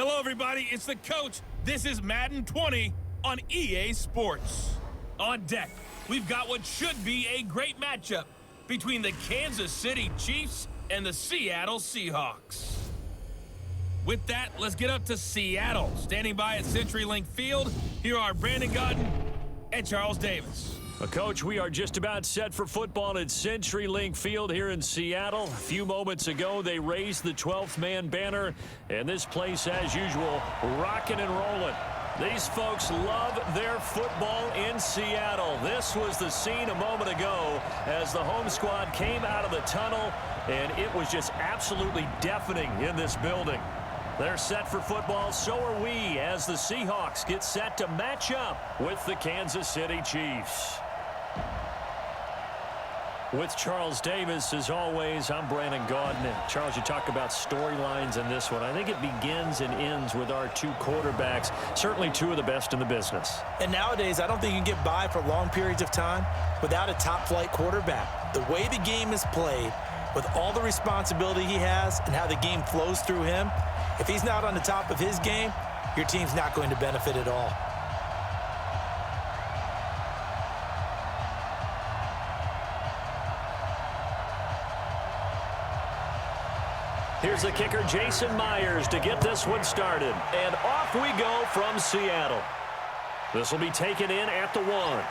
Hello, everybody. It's the coach. This is Madden 20 on EA Sports. On deck, we've got what should be a great matchup between the Kansas City Chiefs and the Seattle Seahawks. With that, let's get up to Seattle. Standing by at CenturyLink Field, here are Brandon Godden and Charles Davis. Coach, we are just about set for football at CenturyLink Field here in Seattle. A few moments ago, they raised the 12th man banner, and this place, as usual, rocking and rolling. These folks love their football in Seattle. This was the scene a moment ago as the home squad came out of the tunnel, and it was just absolutely deafening in this building. They're set for football, so are we, as the Seahawks get set to match up with the Kansas City Chiefs. With Charles Davis, as always, I'm Brandon Godden. And Charles, you talk about storylines in this one. I think it begins and ends with our two quarterbacks, certainly two of the best in the business. And nowadays, I don't think you can get by for long periods of time without a top-flight quarterback. The way the game is played, with all the responsibility he has and how the game flows through him, if he's not on the top of his game, your team's not going to benefit at all. Here's the kicker, Jason Myers, to get this one started. And off we go from Seattle. This will be taken in at the 1.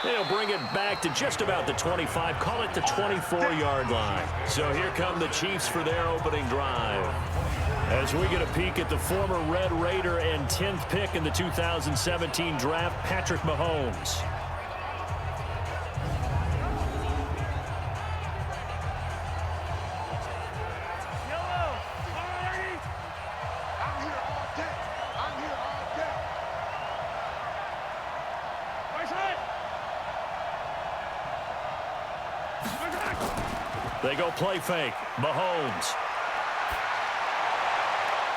They'll bring it back to just about the 25, call it the 24-yard line. So here come the Chiefs for their opening drive. As we get a peek at the former Red Raider and 10th pick in the 2017 draft, Patrick Mahomes. They go play fake. Mahomes.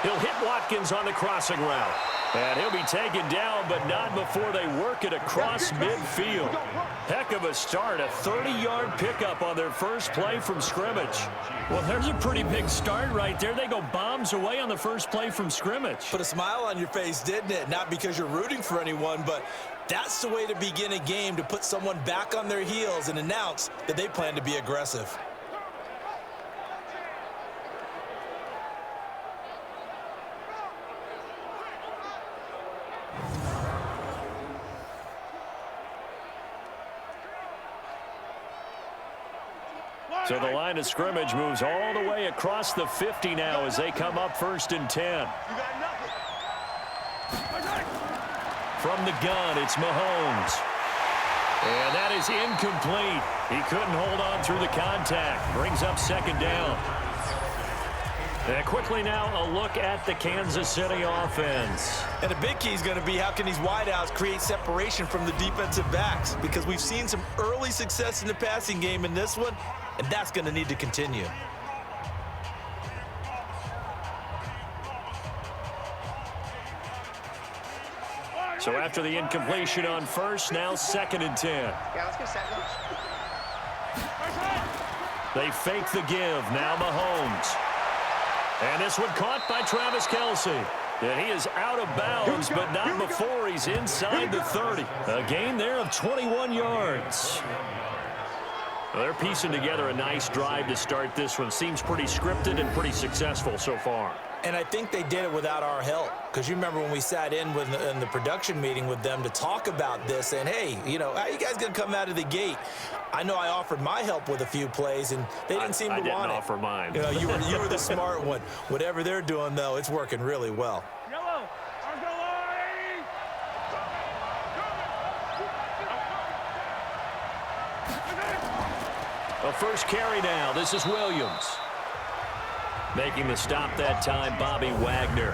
He'll hit Watkins on the crossing route. And he'll be taken down, but not before they work it across midfield. Heck of a start. A 30-yard pickup on their first play from scrimmage. Well, there's a pretty big start right there. They go bombs away on the first play from scrimmage. Put a smile on your face, didn't it? Not because you're rooting for anyone, but that's the way to begin a game, to put someone back on their heels and announce that they plan to be aggressive. So the line of scrimmage moves all the way across the 50 now as they come up 1st and 10. From the gun, it's Mahomes. And that is incomplete. He couldn't hold on through the contact. Brings up 2nd down. And quickly now, a look at the Kansas City offense. And a big key is going to be how can these wideouts create separation from the defensive backs, because we've seen some early success in the passing game in this one, and that's going to need to continue. So after the incompletion on 1st, now 2nd and 10. Yeah, let's go second. They fake the give. Now Mahomes. And this one caught by Travis Kelce. And he is out of bounds, but not before he's inside the 30. A gain there of 21 yards. Well, they're piecing together a nice drive to start this one. Seems pretty scripted and pretty successful so far. And I think they did it without our help, because you remember when we sat in the production meeting with them to talk about this, and hey, you know, how are you guys going to come out of the gate? I know I offered my help with a few plays, and they didn't seem to want it. I didn't offer mine. You know, you were the smart one. Whatever they're doing, though, it's working really well. Yellow, A first carry now. This is Williams. Making the stop that time, Bobby Wagner.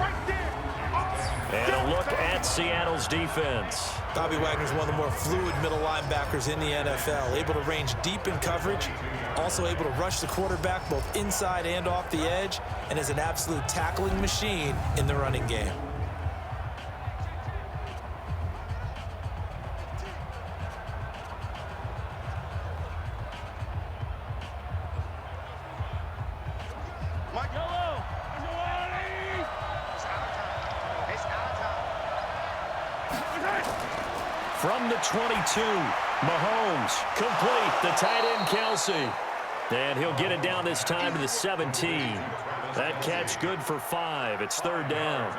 And a look at Seattle's defense. Bobby Wagner's one of the more fluid middle linebackers in the NFL, able to range deep in coverage, also able to rush the quarterback both inside and off the edge, and is an absolute tackling machine in the running game. Mike. From the 22, Mahomes, complete, the tight end, Kelsey. And he'll get it down this time to the 17. That catch good for 5. It's third down.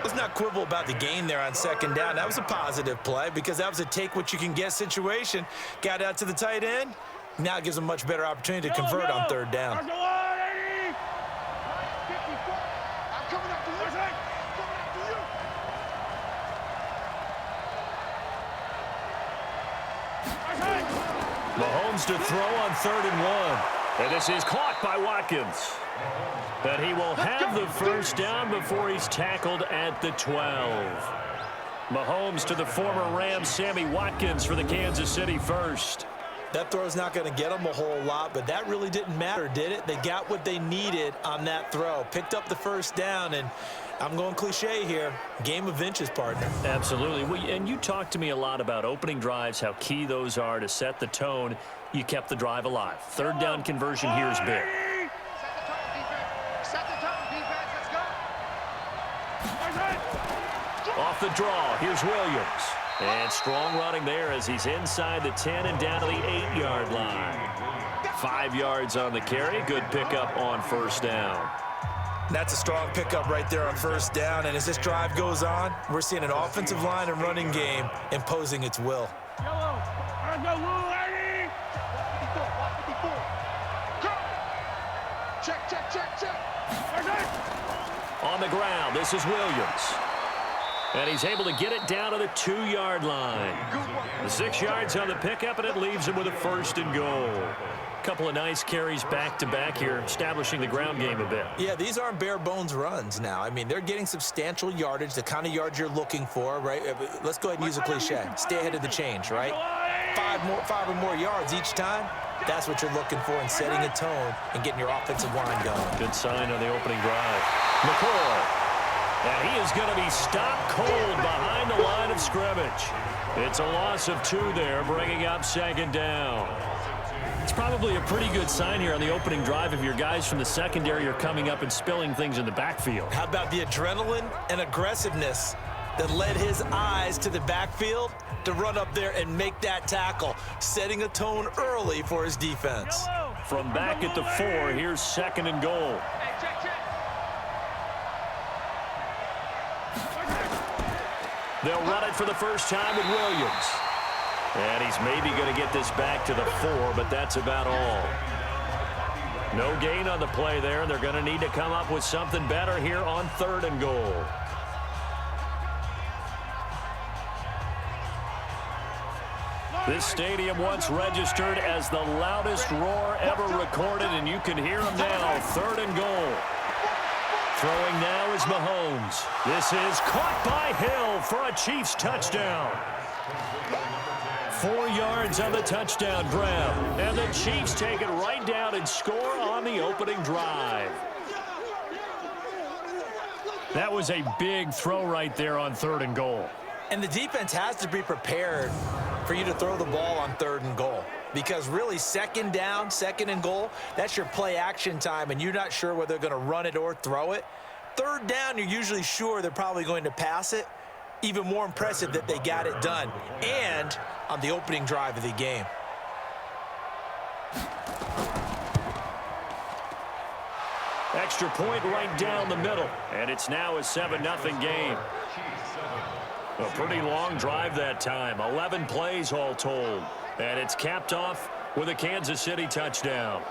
Let's not quibble about the gain there on second down. That was a positive play because that was a take-what-you-can-get situation. Got out to the tight end. Now it gives them a much better opportunity to convert on third down. Mahomes to throw on 3rd and 1. And this is caught by Watkins. But he will have the first down before he's tackled at the 12. Mahomes to the former Rams, Sammy Watkins, for the Kansas City first. That throw's not going to get them a whole lot, but that really didn't matter, did it? They got what they needed on that throw. Picked up the first down, and I'm going cliche here. Game of inches, partner. Absolutely. And you talked to me a lot about opening drives, how key those are to set the tone. You kept the drive alive. Third down conversion here is big. Off the draw, here's Williams. And strong running there as he's inside the 10 and down to the 8-yard line. 5 yards on the carry. Good pickup on first down. That's a strong pickup right there on first down. And as this drive goes on, we're seeing an offensive line and running game imposing its will. On the ground, this is Williams. And he's able to get it down to the 2-yard line. The 6 yards on the pickup, and it leaves him with a first and goal. Couple of nice carries back-to-back here, establishing the ground game a bit. Yeah, these aren't bare-bones runs now. I mean, they're getting substantial yardage, the kind of yards you're looking for, right? Let's go ahead and use a cliche. Stay ahead of the change, right? 5 or more yards each time. That's what you're looking for in setting a tone and getting your offensive line going. Good sign on the opening drive. McCoy. And he is going to be stopped cold behind the line of scrimmage. It's a loss of 2 there, bringing up second down. It's probably a pretty good sign here on the opening drive if your guys from the secondary are coming up and spilling things in the backfield. How about the adrenaline and aggressiveness that led his eyes to the backfield to run up there and make that tackle, setting a tone early for his defense. From back at the 4, here's second and goal. They'll run it for the first time with Williams. And he's maybe going to get this back to the 4, but that's about all. No gain on the play there. They're going to need to come up with something better here on 3rd and goal. This stadium once registered as the loudest roar ever recorded, and you can hear him now. 3rd and goal. Throwing now is Mahomes. This is caught by Hill for a Chiefs touchdown. 4 yards on the touchdown grab. And the Chiefs take it right down and score on the opening drive. That was a big throw right there on 3rd and goal. And the defense has to be prepared for you to throw the ball on 3rd and goal. Because really, second down, 2nd and goal, that's your play action time, and you're not sure whether they're going to run it or throw it. 3rd down, you're usually sure they're probably going to pass it. Even more impressive that they got it done, and on the opening drive of the game. Extra point right down the middle, and it's now a 7-0 game. A pretty long drive that time, 11 plays all told. And it's capped off with a Kansas City touchdown.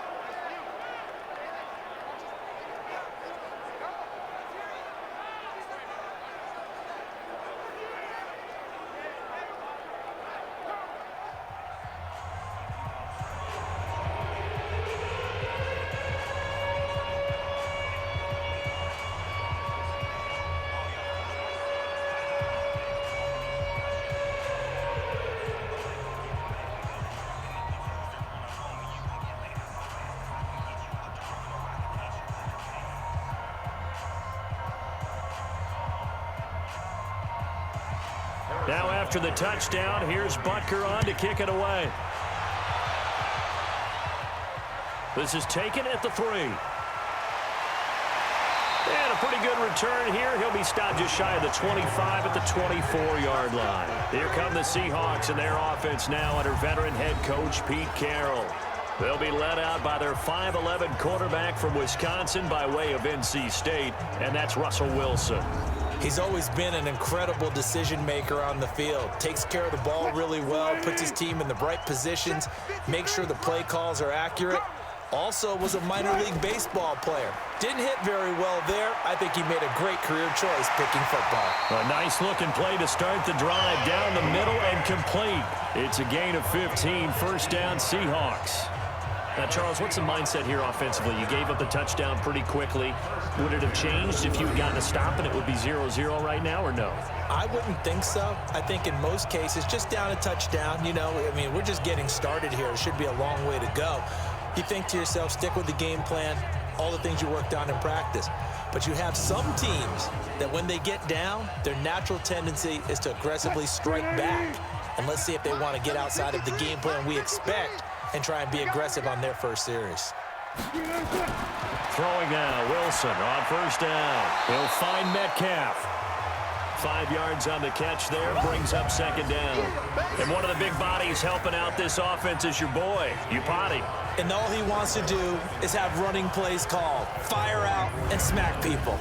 Now after the touchdown, here's Butker on to kick it away. This is taken at the 3. And a pretty good return here. He'll be stopped just shy of the 25 at the 24-yard line. Here come the Seahawks and their offense now under veteran head coach Pete Carroll. They'll be led out by their 5'11 quarterback from Wisconsin by way of NC State, and that's Russell Wilson. He's always been an incredible decision maker on the field. Takes care of the ball really well, puts his team in the right positions, makes sure the play calls are accurate. Also was a minor league baseball player. Didn't hit very well there. I think he made a great career choice picking football. A nice looking play to start the drive down the middle and complete. It's a gain of 15, first down Seahawks. Now, Charles, what's the mindset here offensively? You gave up the touchdown pretty quickly. Would it have changed if you had gotten a stop and it would be 0-0 right now, or no? I wouldn't think so. I think in most cases, just down a touchdown, you know, I mean, we're just getting started here. It should be a long way to go. You think to yourself, stick with the game plan, all the things you worked on in practice. But you have some teams that when they get down, their natural tendency is to aggressively strike back. And let's see if they want to get outside of the game plan we expect and try and be aggressive on their first series. Throwing now, Wilson on first down. He'll find Metcalf. 5 yards on the catch there, brings up second down. And one of the big bodies helping out this offense is your boy, Upati. And all he wants to do is have running plays called. Fire out and smack people.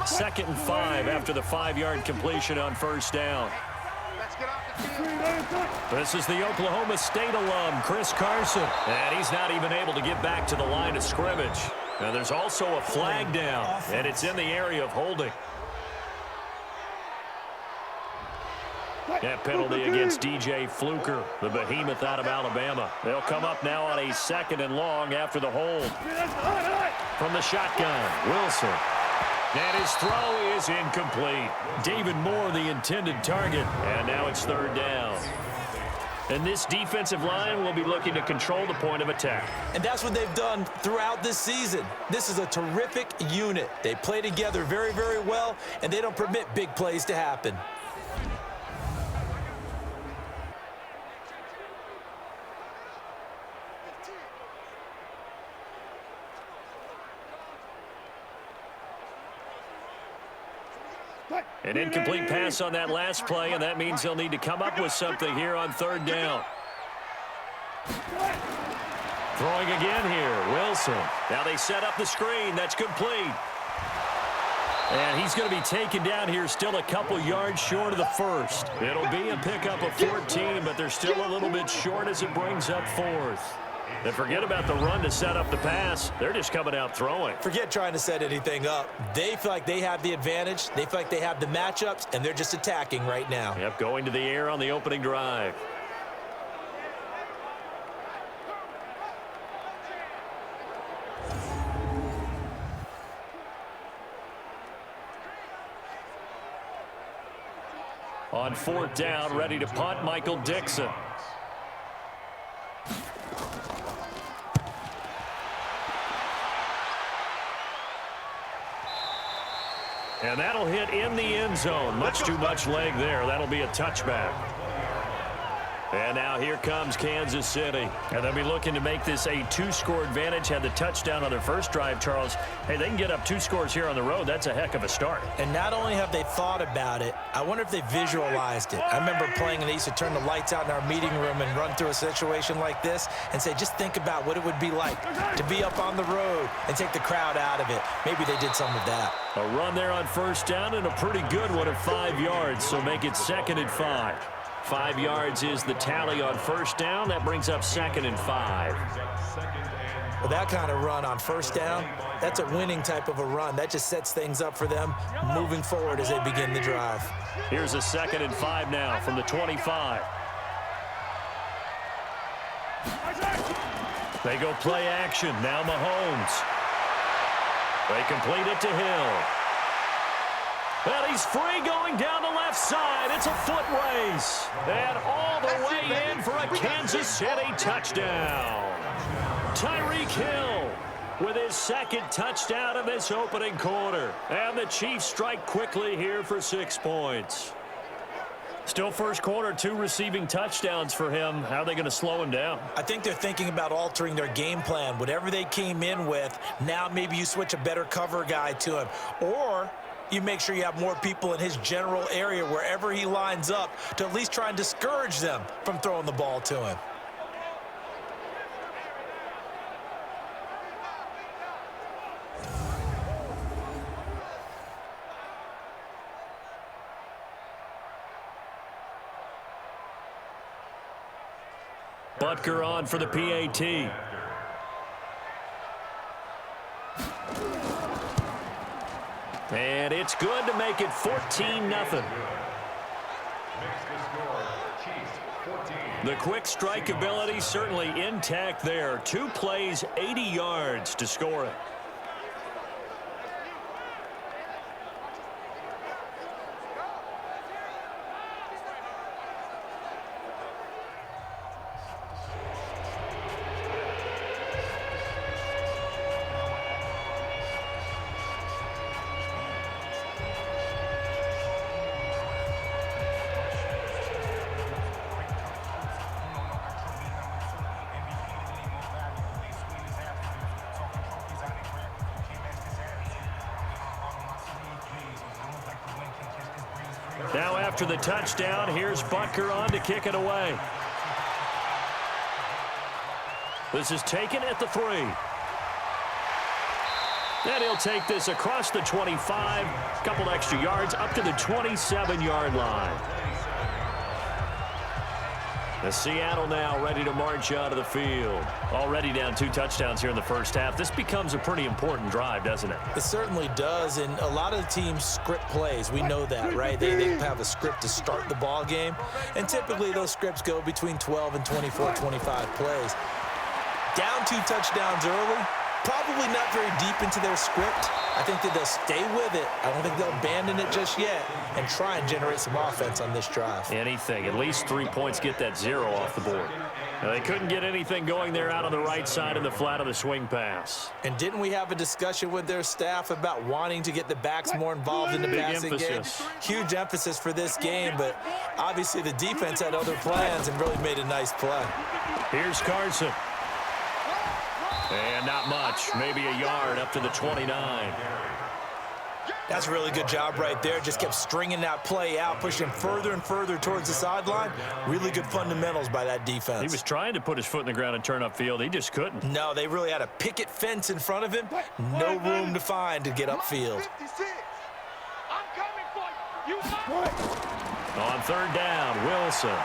Second and 5 after the 5-yard completion on first down. This is the Oklahoma State alum, Chris Carson. And he's not even able to get back to the line of scrimmage. Now there's also a flag down, and it's in the area of holding. That penalty against DJ Fluker, the behemoth out of Alabama. They'll come up now on a second and long after the hold. From the shotgun, Wilson. And his throw is incomplete. David Moore, the intended target. And now it's third down. And this defensive line will be looking to control the point of attack. And that's what they've done throughout this season. This is a terrific unit. They play together very, very well, and they don't permit big plays to happen. An incomplete pass on that last play, and that means they'll need to come up with something here on third down. Throwing again here, Wilson. Now they set up the screen. That's complete. And he's going to be taken down here still a couple yards short of the first. It'll be a pickup of 14, but they're still a little bit short as it brings up fourth. And forget about the run to set up the pass. They're just coming out throwing. Forget trying to set anything up. They feel like they have the advantage. They feel like they have the matchups, and they're just attacking right now. Yep, going to the air on the opening drive. On fourth down, ready to punt, Michael Dixon. And that'll hit in the end zone. Much too much leg there. That'll be a touchback. And now here comes Kansas City. And they'll be looking to make this a 2-score advantage. Had the touchdown on their first drive, Charles. Hey, they can get up 2 scores here on the road. That's a heck of a start. And not only have they thought about it, I wonder if they visualized it. I remember playing, and they used to turn the lights out in our meeting room and run through a situation like this and say, just think about what it would be like to be up on the road and take the crowd out of it. Maybe they did some of that. A run there on first down and a pretty good one of 5 yards, so make it 2nd and 5. 5 yards is the tally on first down. That brings up 2nd and 5. Well, that kind of run on first down, that's a winning type of a run. That just sets things up for them moving forward as they begin the drive. Here's a 2nd and 5 now from the 25. They go play action. Now Mahomes. They complete it to Hill. Well, he's free going down the left side. It's a foot race. And all the way in for a Kansas City touchdown. Tyreek Hill with his 2nd touchdown of this opening quarter. And the Chiefs strike quickly here for 6 points. Still first quarter, 2 receiving touchdowns for him. How are they going to slow him down? I think they're thinking about altering their game plan. Whatever they came in with, now maybe you switch a better cover guy to him. Or you make sure you have more people in his general area wherever he lines up to at least try and discourage them from throwing the ball to him. Butker on for the PAT. And it's good to make it 14-0. The quick strike ability certainly intact there. 2 plays, 80 yards to score it. Now after the touchdown, here's Butker on to kick it away. This is taken at the 3. And he'll take this across the 25, a couple extra yards up to the 27-yard line. The Seattle now ready to march out of the field. Already down 2 touchdowns here in the first half. This becomes a pretty important drive, doesn't it? It certainly does, and a lot of the teams script plays. We know that, right? They have a script to start the ball game, and typically those scripts go between 12 and 24, 25 plays. Down 2 touchdowns early, probably not very deep into their script. I think that they'll stay with it. I don't think they'll abandon it just yet and try and generate some offense on this drive. Anything. At least 3 points, get that 0 off the board. Now, they couldn't get anything going there out on the right side of the flat of the swing pass. And didn't we have a discussion with their staff about wanting to get the backs more involved in the passing game? Huge emphasis for this game, but obviously the defense had other plans and really made a nice play. Here's Carson. And not much, maybe a yard up to the 29. That's a really good job right there. Just kept stringing that play out, pushing him further and further towards the sideline. Really good fundamentals by that defense. He was trying to put his foot in the ground and turn upfield. He just couldn't. No, they really had a picket fence in front of him. No room to find to get upfield. On 3rd down, Wilson.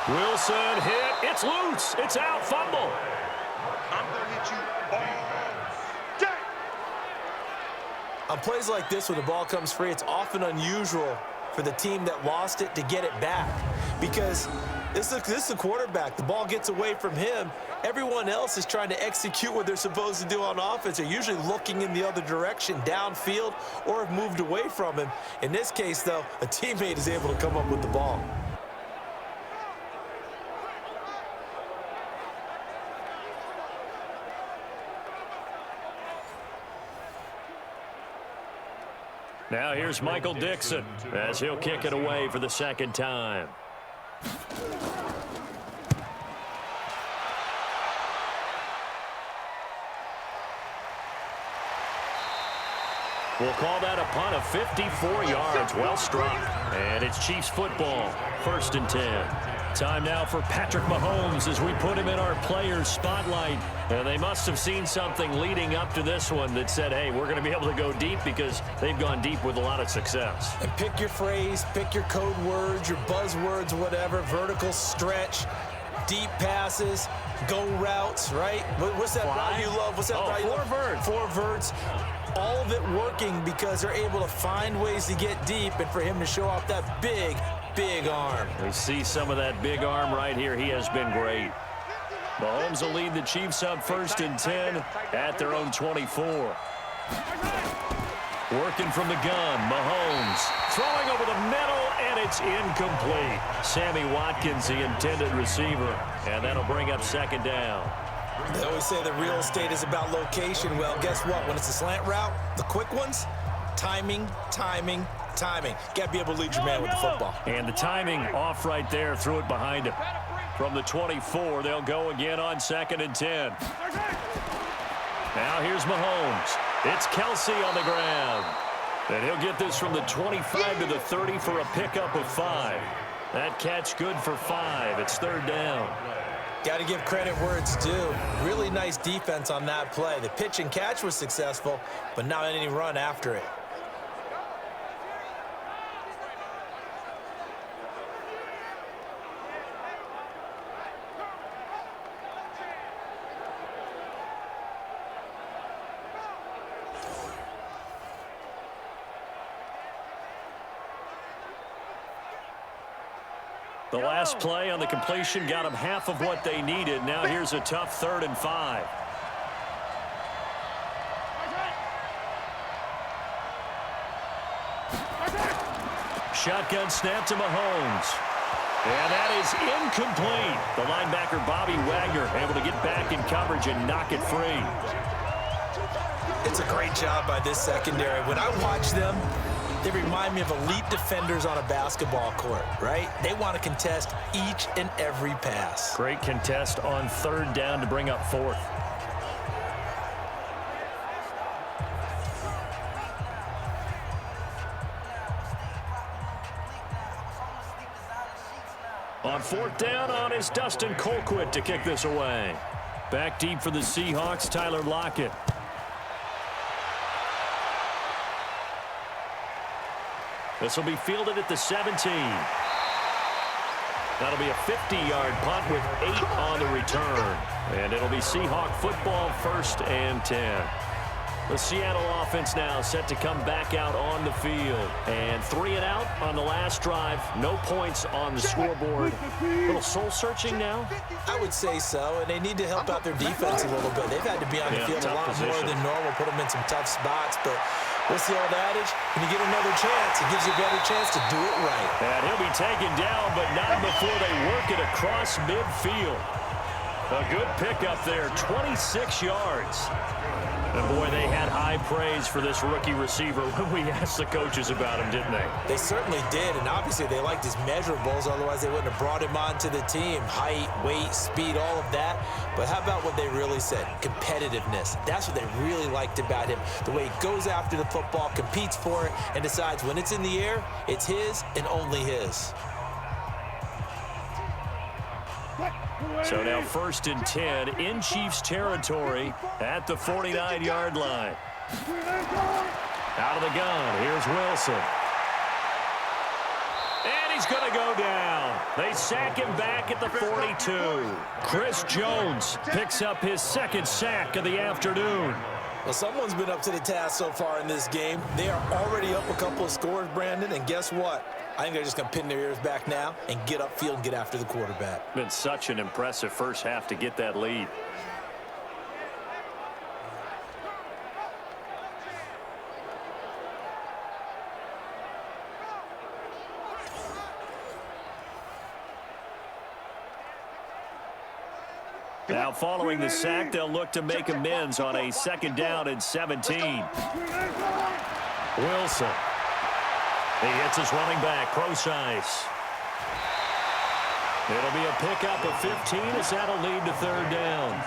Wilson hit. It's loose. It's out. Fumble. I'm going to hit you all day. On plays like this, when the ball comes free, it's often unusual for the team that lost it to get it back. Because this is the quarterback. The ball gets away from him. Everyone else is trying to execute what they're supposed to do on offense. They're usually looking in the other direction, downfield, or have moved away from him. In this case, though, a teammate is able to come up with the ball. Now here's Michael Dixon as he'll kick it away for the 2nd time. We'll call that a punt of 54 yards. Well struck. And it's Chiefs football. 1st and 10. Time now for Patrick Mahomes as we put him in our players' spotlight. And they must have seen something leading up to this one that said, hey, we're going to be able to go deep because they've gone deep with a lot of success. And pick your phrase, pick your code words, your buzzwords, whatever, vertical stretch, deep passes, go routes, right? What's that route you love? What's that route you love? 4 verts. 4 verts. All of it working because they're able to find ways to get deep and for him to show off that big arm. We see some of that big arm right here. He has been great. Mahomes will lead the Chiefs up 1st and 10 at their own 24. Working from the gun, Mahomes throwing over the middle, and it's incomplete. Sammy Watkins, the intended receiver, and that'll bring up 2nd down. They always say that real estate is about location. Well, guess what? When it's a slant route, the quick ones, timing, Timing. Got to be able to lead your man with the football. And the timing off right there. Threw it behind him. From the 24, they'll go again on 2nd and 10. Now here's Mahomes. It's Kelsey on the ground. And he'll get this from the 25 to the 30 for a pickup of 5. That catch good for 5. It's 3rd down. Got to give credit where it's due. Really nice defense on that play. The pitch and catch was successful, but not any run after it. The last play on the completion got them half of what they needed. Now here's a tough 3rd and 5. Shotgun snap to Mahomes. And that is incomplete. The linebacker, Bobby Wagner, able to get back in coverage and knock it free. It's a great job by this secondary. When I watch them, they remind me of elite defenders on a basketball court, right? They want to contest each and every pass. Great contest on 3rd down to bring up 4th. On 4th down on is Dustin Colquitt to kick this away. Back deep for the Seahawks, Tyler Lockett. This will be fielded at the 17. That'll be a 50-yard punt with 8 on the return. And it'll be Seahawk football, 1st and 10. The Seattle offense now set to come back out on the field. And 3 and out on the last drive. No points on the scoreboard. A little soul-searching now? I would say so, and they need to help out their defense a little bit. They've had to be on the field a lot more than normal, put them in some tough spots. But what's the old adage? When you get another chance, it gives you a better chance to do it right. And he'll be taken down, but not before they work it across midfield. A good pickup there, 26 yards. And boy, they had high praise for this rookie receiver when we asked the coaches about him, didn't they? They certainly did, and obviously they liked his measurables, otherwise they wouldn't have brought him onto the team. Height, weight, speed, all of that. But how about what they really said? Competitiveness. That's what they really liked about him. The way he goes after the football, competes for it, and decides when it's in the air, it's his and only his. So now 1st and 10 in Chiefs territory at the 49-yard line. Out of the gun, here's Wilson. And he's going to go down. They sack him back at the 42. Chris Jones picks up his 2nd sack of the afternoon. Well, someone's been up to the task so far in this game. They are already up a couple of scores, Brandon, and guess what? I think they're just going to pin their ears back now and get upfield and get after the quarterback. Been such an impressive first half to get that lead. Now following the sack, they'll look to make amends on a 2nd down and 17. Wilson. He hits his running back, Procise. It'll be a pickup of 15 as that'll lead to 3rd down.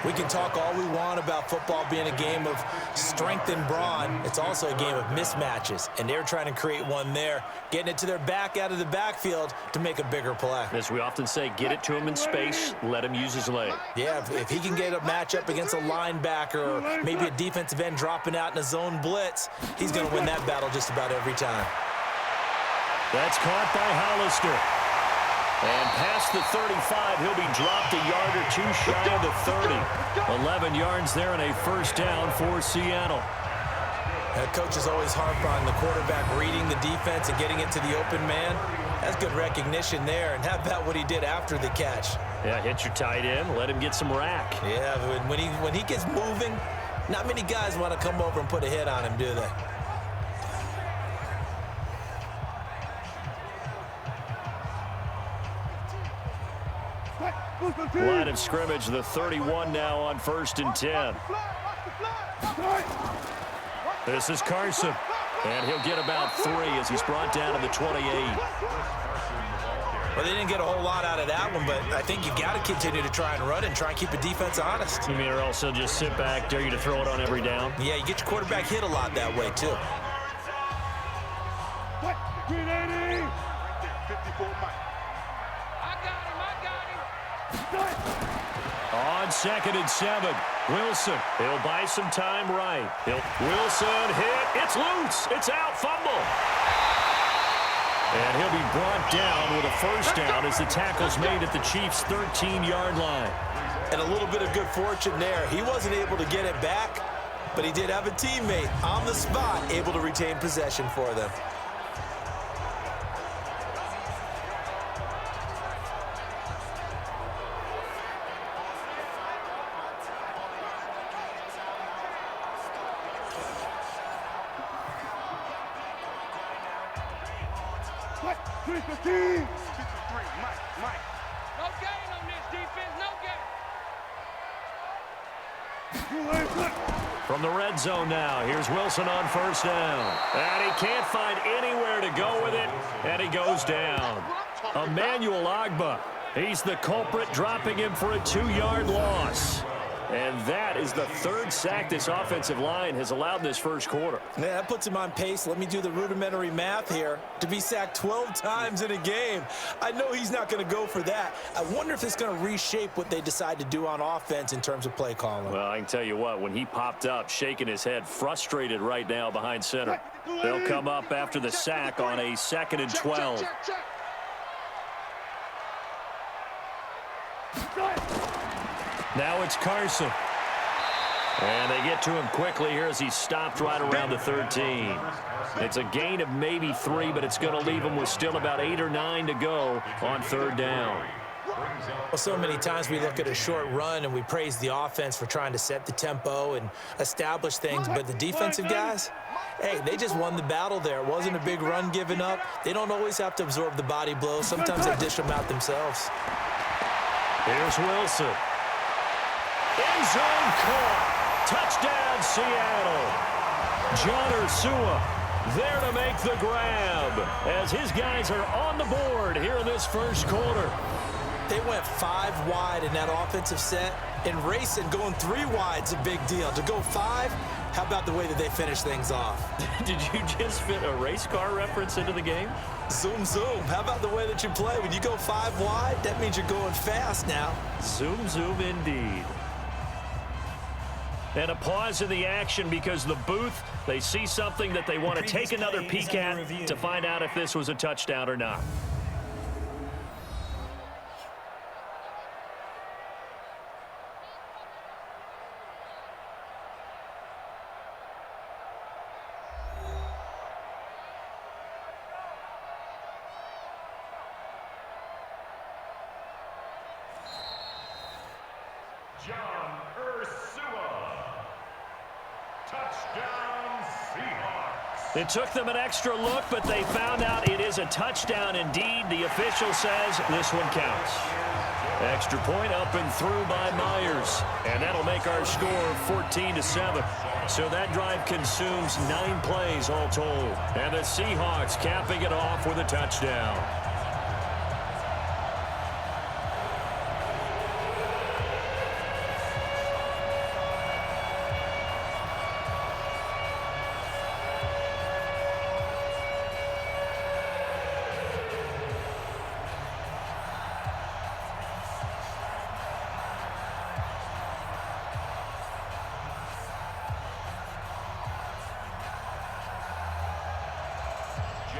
We can talk all we want about football being a game of strength and brawn. It's also a game of mismatches, and they're trying to create one there, getting it to their back out of the backfield to make a bigger play. As we often say, get it to him in space, let him use his leg. Yeah, if he can get a matchup against a linebacker or maybe a defensive end dropping out in a zone blitz, he's going to win that battle just about every time. That's caught by Hollister. And past the 35, he'll be dropped a yard or 2 shy of the 30. 11 yards there and a 1st down for Seattle. Coaches always harp on the quarterback reading the defense and getting it to the open man. That's good recognition there. And how about what he did after the catch? Yeah, hit your tight end, let him get some rack. Yeah, when he gets moving, not many guys want to come over and put a hit on him, do they? Line of scrimmage, the 31 now on 1st and 10. This is Carson. And he'll get about 3 as he's brought down to the 28. Well, they didn't get a whole lot out of that one, but I think you got to continue to try and run and try and keep the defense honest. You mean or also just sit back, dare you to throw it on every down? Yeah, you get your quarterback hit a lot that way, too. What? 380. 54 Mike. On 2nd and 7, Wilson. He'll buy some time right. Wilson hit. It's loose. It's out. Fumble. And he'll be brought down with a first down as the tackle's made at the Chiefs' 13-yard line. And a little bit of good fortune there. He wasn't able to get it back, but he did have a teammate on the spot able to retain possession for them. What? 315. 53 Mike. No gain on this defense, no gain. From the red zone now, here's Wilson on first down. And he can't find anywhere to go with it, and he goes down. Emmanuel Ogbah, he's the culprit, dropping him for a 2-yard loss. And that is the 3rd sack this offensive line has allowed in this first quarter. Man, that puts him on pace. Let me do the rudimentary math here. To be sacked 12 times in a game, I know he's not going to go for that. I wonder if it's going to reshape what they decide to do on offense in terms of play calling. Well, I can tell you what, when he popped up, shaking his head, frustrated right now behind center. They'll come up after the sack on a 2nd and 12. Now it's Carson. And they get to him quickly here as he's stopped right around the 13. It's a gain of maybe 3, but it's going to leave him with still about 8 or 9 to go on 3rd down. Well, so many times we look at a short run and we praise the offense for trying to set the tempo and establish things, but the defensive guys, hey, they just won the battle there. It wasn't a big run given up. They don't always have to absorb the body blows. Sometimes they dish them out themselves. Here's Wilson. End zone caught. Touchdown, Seattle. John Ursua there to make the grab as his guys are on the board here in this first quarter. They went 5 wide in that offensive set, and racing going 3 wide's a big deal. To go 5, how about the way that they finish things off? Did you just fit a race car reference into the game? Zoom, zoom. How about the way that you play? When you go 5 wide, that means you're going fast now. Zoom, zoom indeed. And a pause in the action because the booth, they see something that they want to take another peek at to find out if this was a touchdown or not. John Ursua. Touchdown, Seahawks. It took them an extra look, but they found out it is a touchdown indeed. The official says this one counts. Extra point up and through by Myers. And that'll make our score 14-7. So that drive consumes 9 plays all told. And the Seahawks capping it off with a touchdown.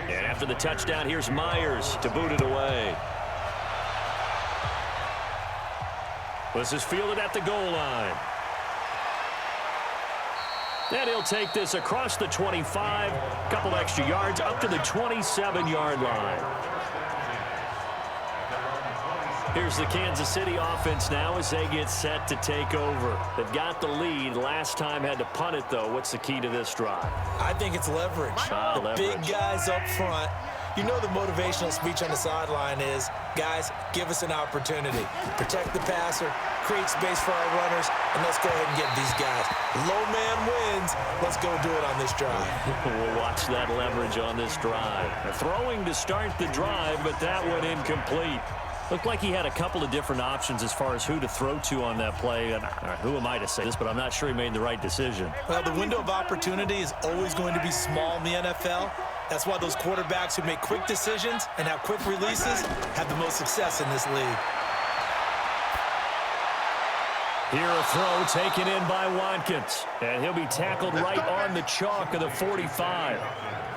And after the touchdown, here's Myers to boot it away. This is fielded at the goal line. And he'll take this across the 25, a couple extra yards, up to the 27-yard line. Here's the Kansas City offense now as they get set to take over. They've got the lead. Last time had to punt it, though. What's the key to this drive? I think it's leverage. The big guys up front. You know the motivational speech on the sideline is, guys, give us an opportunity. Protect the passer, create space for our runners, and let's go ahead and get these guys. Low man wins. Let's go do it on this drive. We'll watch that leverage on this drive. Throwing to start the drive, but that one incomplete. Looked like he had a couple of different options as far as who to throw to on that play. And who am I to say this, but I'm not sure he made the right decision. Well, the window of opportunity is always going to be small in the NFL. That's why those quarterbacks who make quick decisions and have quick releases have the most success in this league. Here a throw taken in by Watkins. And he'll be tackled right on the chalk of the 45.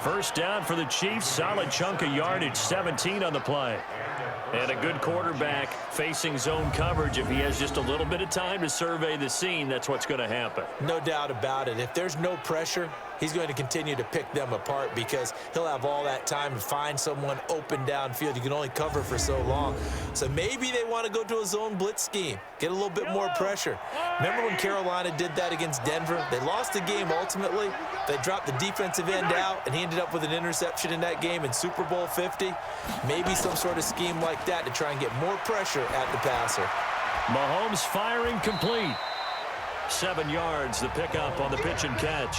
First down for the Chiefs. Solid chunk of yardage, 17 on the play. And a good quarterback facing zone coverage. If he has just a little bit of time to survey the scene, that's what's going to happen. No doubt about it. If there's no pressure, he's going to continue to pick them apart because he'll have all that time to find someone open downfield. You can only cover for so long. So maybe they want to go to a zone blitz scheme, get a little bit more pressure. Remember when Carolina did that against Denver? They lost the game ultimately. They dropped the defensive end out, and he ended up with an interception in that game in Super Bowl 50. Maybe some sort of scheme like that to try and get more pressure at the passer. Mahomes firing complete. 7 yards, the pickup on the pitch and catch.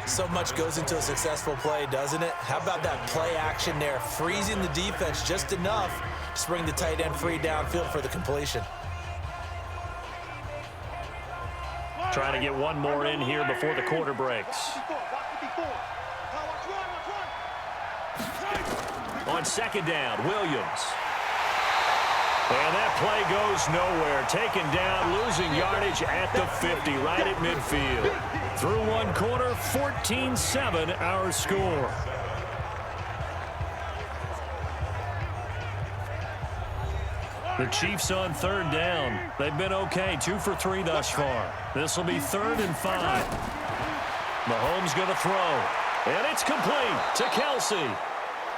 So much goes into a successful play, doesn't it? How about that play action there, freezing the defense just enough to bring the tight end free downfield for the completion. Trying to get one more in here before the quarter breaks. On second down, Williams. And that play goes nowhere. Taken down, losing yardage at the 50, right at midfield. Through one quarter, 14-7 our score. The Chiefs on third down. They've been okay, 2 for 3 thus far. This will be 3rd and 5. Mahomes going to throw. And it's complete to Kelsey.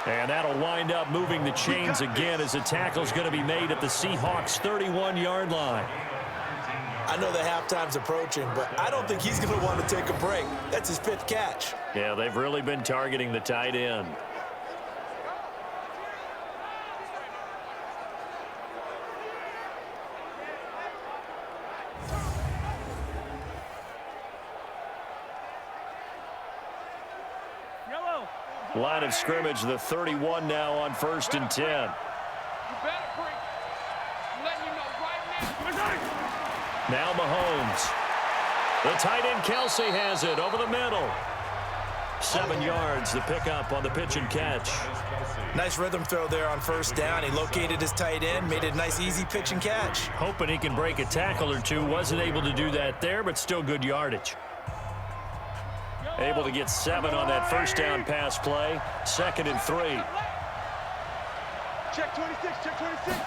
And that'll wind up moving the chains again as the tackle's going to be made at the Seahawks' 31-yard line. I know the halftime's approaching, but I don't think he's going to want to take a break. That's his 5th catch. Yeah, they've really been targeting the tight end. Line of scrimmage, the 31 now on 1st and 10. You better bring. I'm letting you know right now. Now Mahomes. The tight end Kelsey has it over the middle. 7 yards, the pickup on the pitch and catch. Nice rhythm throw there on 1st down. He located his tight end, made it a nice easy pitch and catch. Hoping he can break a tackle or two. Wasn't able to do that there, but still good yardage. Able to get 7 on that 1st down pass play. 2nd and 3. Check 26, check 26.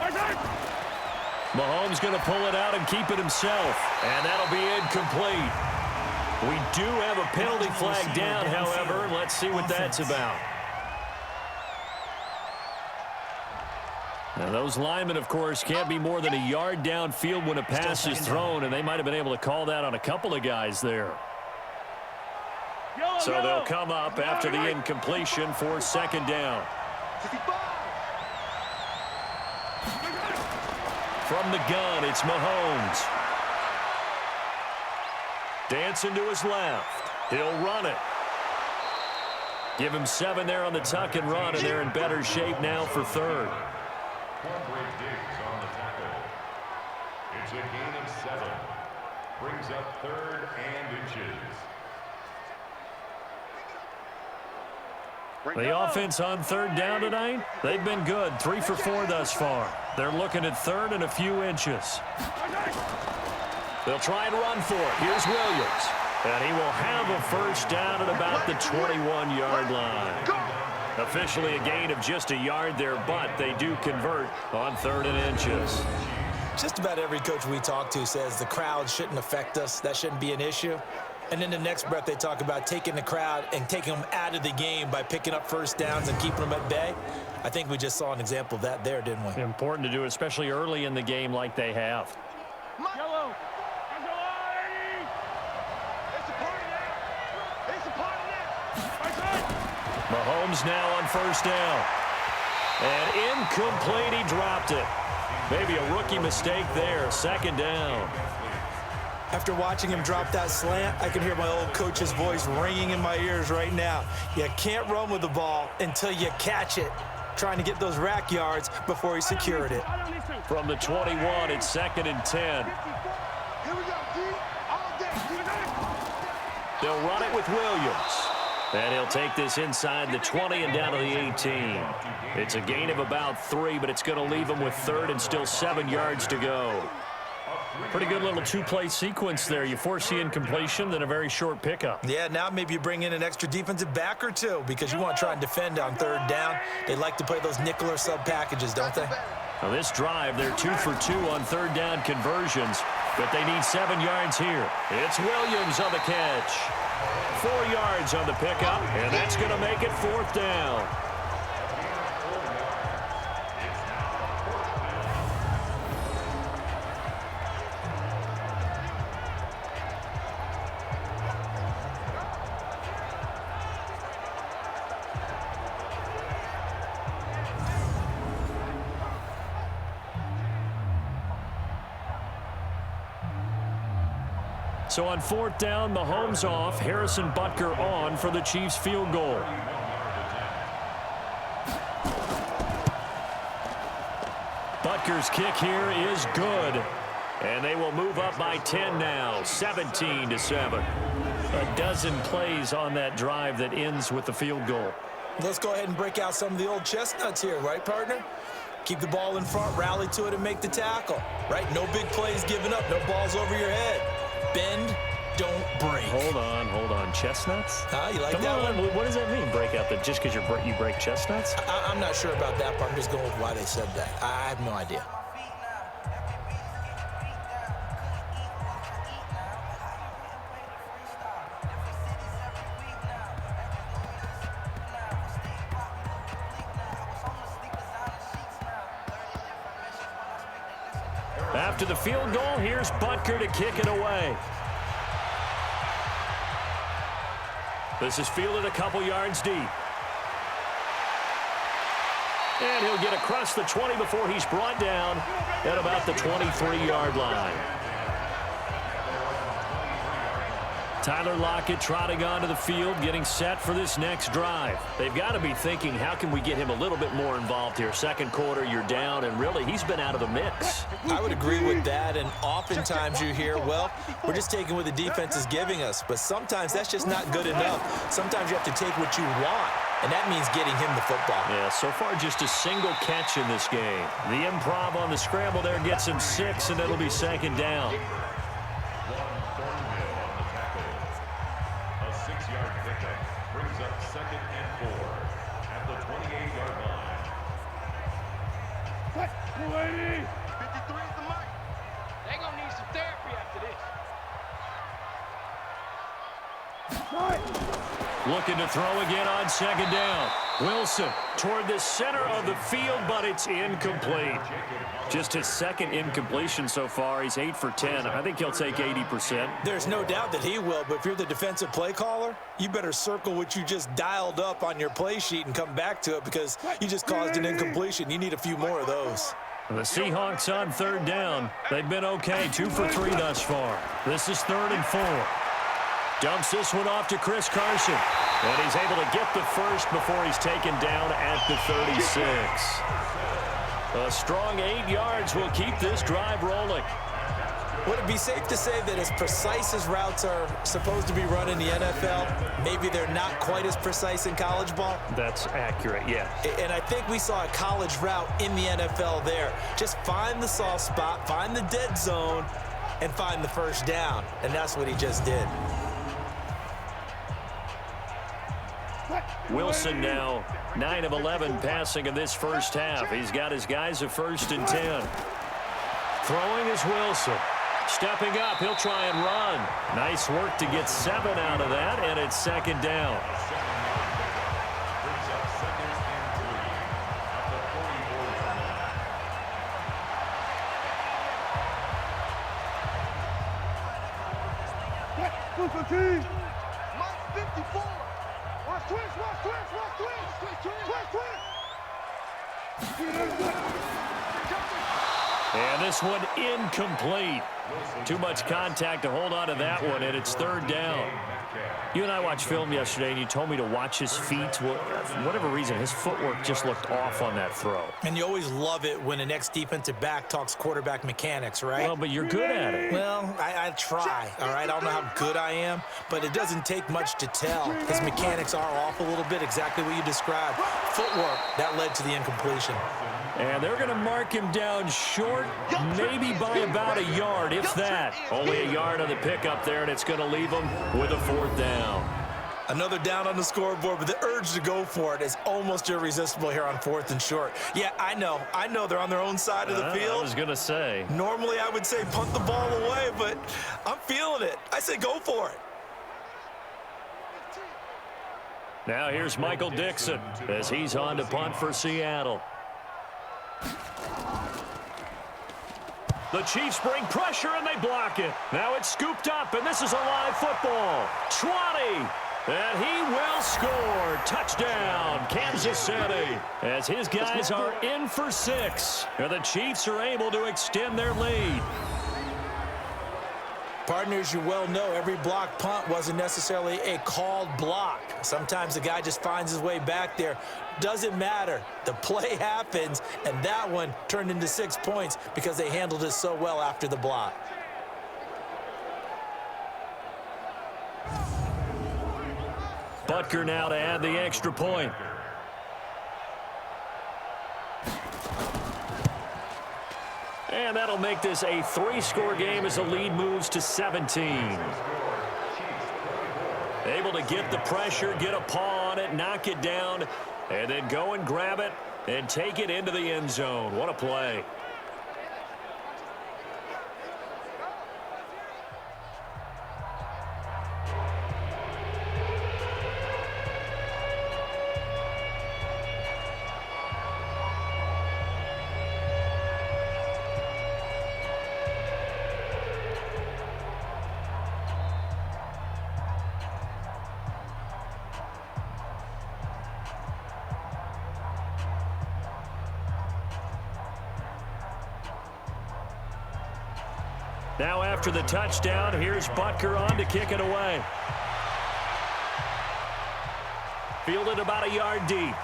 Mahomes going to pull it out and keep it himself. And that'll be incomplete. We do have a penalty flag down, however. Let's see what that's about. Now, those linemen, of course, can't be more than a yard downfield when a pass is thrown, and they might have been able to call that on a couple of guys there. So they'll come up after the incompletion for 2nd down. From the gun, it's Mahomes. Dancing to his left. He'll run it. Give him 7 there on the tuck and run, and they're in better shape now for 3rd. It's a gain of 7. Brings up 3rd and inches. The offense on 3rd down tonight, they've been good. 3 for 4 thus far. They're looking at 3rd and a few inches. They'll try and run for it. Here's Williams. And he will have a 1st down at about the 21-yard line. Officially a gain of just a yard there, but they do convert on 3rd and inches. Just about every coach we talk to says the crowd shouldn't affect us. That shouldn't be an issue. And in the next breath, they talk about taking the crowd and taking them out of the game by picking up 1st downs and keeping them at bay. I think we just saw an example of that there, didn't we? Important to do, especially early in the game like they have. Yellow. Mahomes now on 1st down. And incomplete, he dropped it. Maybe a rookie mistake there. 2nd down. After watching him drop that slant, I can hear my old coach's voice ringing in my ears right now. You can't run with the ball until you catch it. Trying to get those rack yards before he secured it. From the 21, it's 2nd and 10. Here we go, D. All day. They'll run it with Williams. And he'll take this inside the 20 and down to the 18. It's a gain of about 3, but it's going to leave him with 3rd and still 7 yards to go. Pretty good little two-play sequence there. You force the incompletion, then a very short pickup. Yeah, now maybe you bring in an extra defensive back or two because you want to try and defend on 3rd down. They like to play those nickel or sub packages, don't they? Now this drive, they're 2 for 2 on 3rd down conversions, but they need 7 yards here. It's Williams on the catch. 4 yards on the pickup, and that's going to make it 4th down. So on 4th down, Mahomes off, Harrison Butker on for the Chiefs field goal. Butker's kick here is good. And they will move up by 10 now, 17-7. A dozen plays on that drive that ends with the field goal. Let's go ahead and break out some of the old chestnuts here, right, partner? Keep the ball in front, rally to it, and make the tackle, right? No big plays given up, no balls over your head. Bend, don't break. Hold on. Chestnuts? You like Come that on. one? What does that mean, break out? That just because you break chestnuts? I'm not sure about that, but I'm just going with why they said that. I have no idea. After the field goal, here's Butker to kick it away. This is fielded a couple yards deep. And he'll get across the 20 before he's brought down at about the 23-yard line. Tyler Lockett trotting onto the field, getting set for this next drive. They've got to be thinking, how can we get him a little bit more involved here? Second quarter, you're down, and really, he's been out of the mix. I would agree with that, and oftentimes you hear, well, we're just taking what the defense is giving us, but sometimes that's just not good enough. Sometimes you have to take what you want, and that means getting him the football. Yeah, so far just a single catch in this game. The improv on the scramble there gets him 6, and it'll be 2nd down. Brings up 2nd and 4 at the 28-yard line. 280. 53 is the mic. They're going to need some therapy after this. Looking to throw again on 2nd down. Wilson toward the center of the field, but it's incomplete. Just his 2nd incompletion so far. He's 8 for 10. I think he'll take 80%. There's no doubt that he will, but if you're the defensive play caller, you better circle what you just dialed up on your play sheet and come back to it because you just caused an incompletion. You need a few more of those. The Seahawks on 3rd down. They've been okay, 2 for 3 thus far. This is 3rd and 4. Dumps this one off to Chris Carson. And he's able to get the first before he's taken down at the 36. A strong 8 yards will keep this drive rolling. Would it be safe to say that as precise as routes are supposed to be run in the NFL, maybe they're not quite as precise in college ball? That's accurate, yeah. And I think we saw a college route in the NFL there. Just find the soft spot, find the dead zone, and find the first down. And that's what he just did. Wilson now 9 of 11 passing in this first half. He's got his guys at 1st and 10. Throwing is Wilson. Stepping up, he'll try and run. Nice work to get 7 out of that, and it's 2nd down. Brings up 2nd and 3 at the 44-yard line. Mike 54. Watch twist, watch twist, watch twist. Twist, twist, twist, twist. And this one incomplete. Too much contact to hold on to that one, and it's third down. You and I watched film yesterday, and you told me to watch his feet. Well, for whatever reason, his footwork just looked off on that throw. And you always love it when an ex-defensive back talks quarterback mechanics, right? Well, but you're good at it. Well, I try, all right? I don't know how good I am, but it doesn't take much to tell. His mechanics are off a little bit, exactly what you described. Footwork, that led to the incompletion. And they're going to mark him down short, maybe by about a yard, if that. Only a yard on the pickup there, and it's going to leave him with a fourth down. Another down on the scoreboard, but the urge to go for it is almost irresistible here on 4th and short. Yeah, I know they're on their own side of the field. I was going to say. Normally I would say punt the ball away, but I'm feeling it. I say go for it. Now here's Michael Dixon as he's on to punt for Seattle. The Chiefs bring pressure, and they block it. Now it's scooped up, and this is a live football. 20, and he will score. Touchdown, Kansas City. As his guys are in for 6, and the Chiefs are able to extend their lead. Partners, you well know every block punt wasn't necessarily a called block. Sometimes the guy just finds his way back there. Doesn't matter. The play happens, and that one turned into 6 points because they handled it so well after the block. Butker now to add the extra point. And that'll make this a 3-score game as the lead moves to 17. Able to get the pressure, get a paw on it, knock it down, and then go and grab it and take it into the end zone. What a play. Now after the touchdown, here's Butker on to kick it away. Fielded about a yard deep.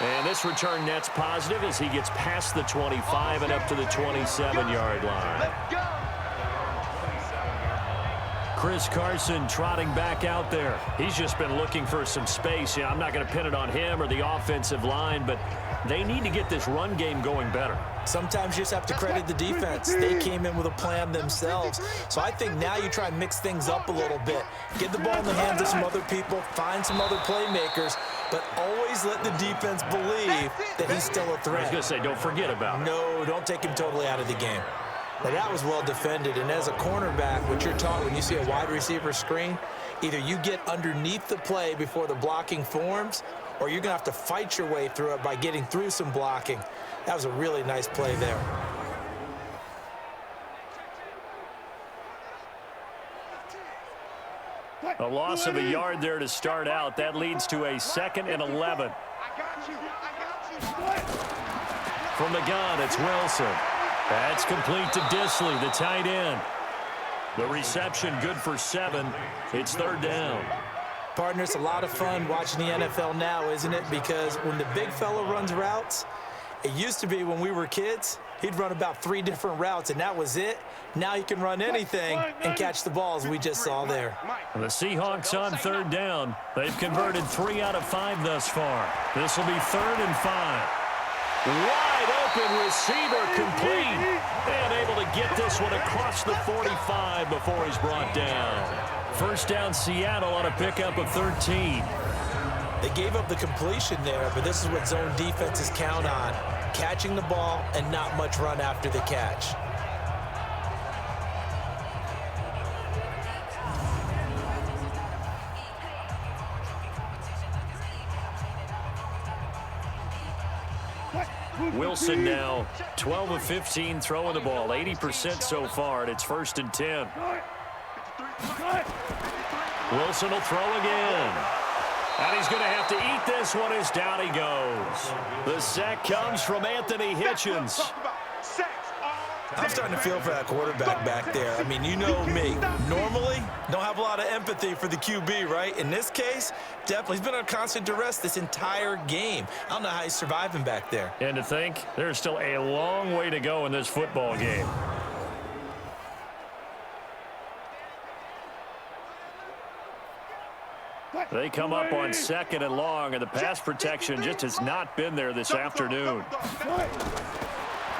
And this return net's positive as he gets past the 25 and up to the 27-yard line. Let's go. Chris Carson trotting back out there. He's just been looking for some space. Yeah, I'm not going to pin it on him or the offensive line, but they need to get this run game going better. Sometimes you just have to credit the defense. They came in with a plan themselves. So I think now you try and mix things up a little bit. Get the ball in the hands of some other people, find some other playmakers, but always let the defense believe that he's still a threat. I was going to say, don't forget about it. No, don't take him totally out of the game. Now, that was well defended, and as a cornerback, what you're taught when you see a wide receiver screen, either you get underneath the play before the blocking forms, or you're going to have to fight your way through it by getting through some blocking. That was a really nice play there. A loss of a yard there to start out. That leads to a 2nd and 11. I got you. From the gun, it's Wilson. That's complete to Disley, the tight end. The reception good for 7. It's third down. Partner, it's a lot of fun watching the NFL now, isn't it? Because when the big fella runs routes, it used to be when we were kids, he'd run about 3 different routes, and that was it. Now he can run anything and catch the ball, as we just saw there. The Seahawks on third down. They've converted 3 out of 5 thus far. This will be 3rd and 5. Wide open receiver complete. And able to get this one across the 45 before he's brought down. First down Seattle on a pickup of 13. They gave up the completion there, but this is what zone defenses count on. Catching the ball and not much run after the catch. Wilson now 12 of 15 throwing the ball, 80% so far, and it's 1st and 10. Wilson will throw again. And he's going to have to eat this one as down he goes. The sack comes from Anthony Hitchens. I'm starting to feel for that quarterback back there. I mean, you know me. Normally, don't have a lot of empathy for the QB, right? In this case, definitely. He's been on constant duress this entire game. I don't know how he's surviving back there. And to think, there's still a long way to go in this football game. They come up on 2nd and long, and the pass protection just has not been there this afternoon.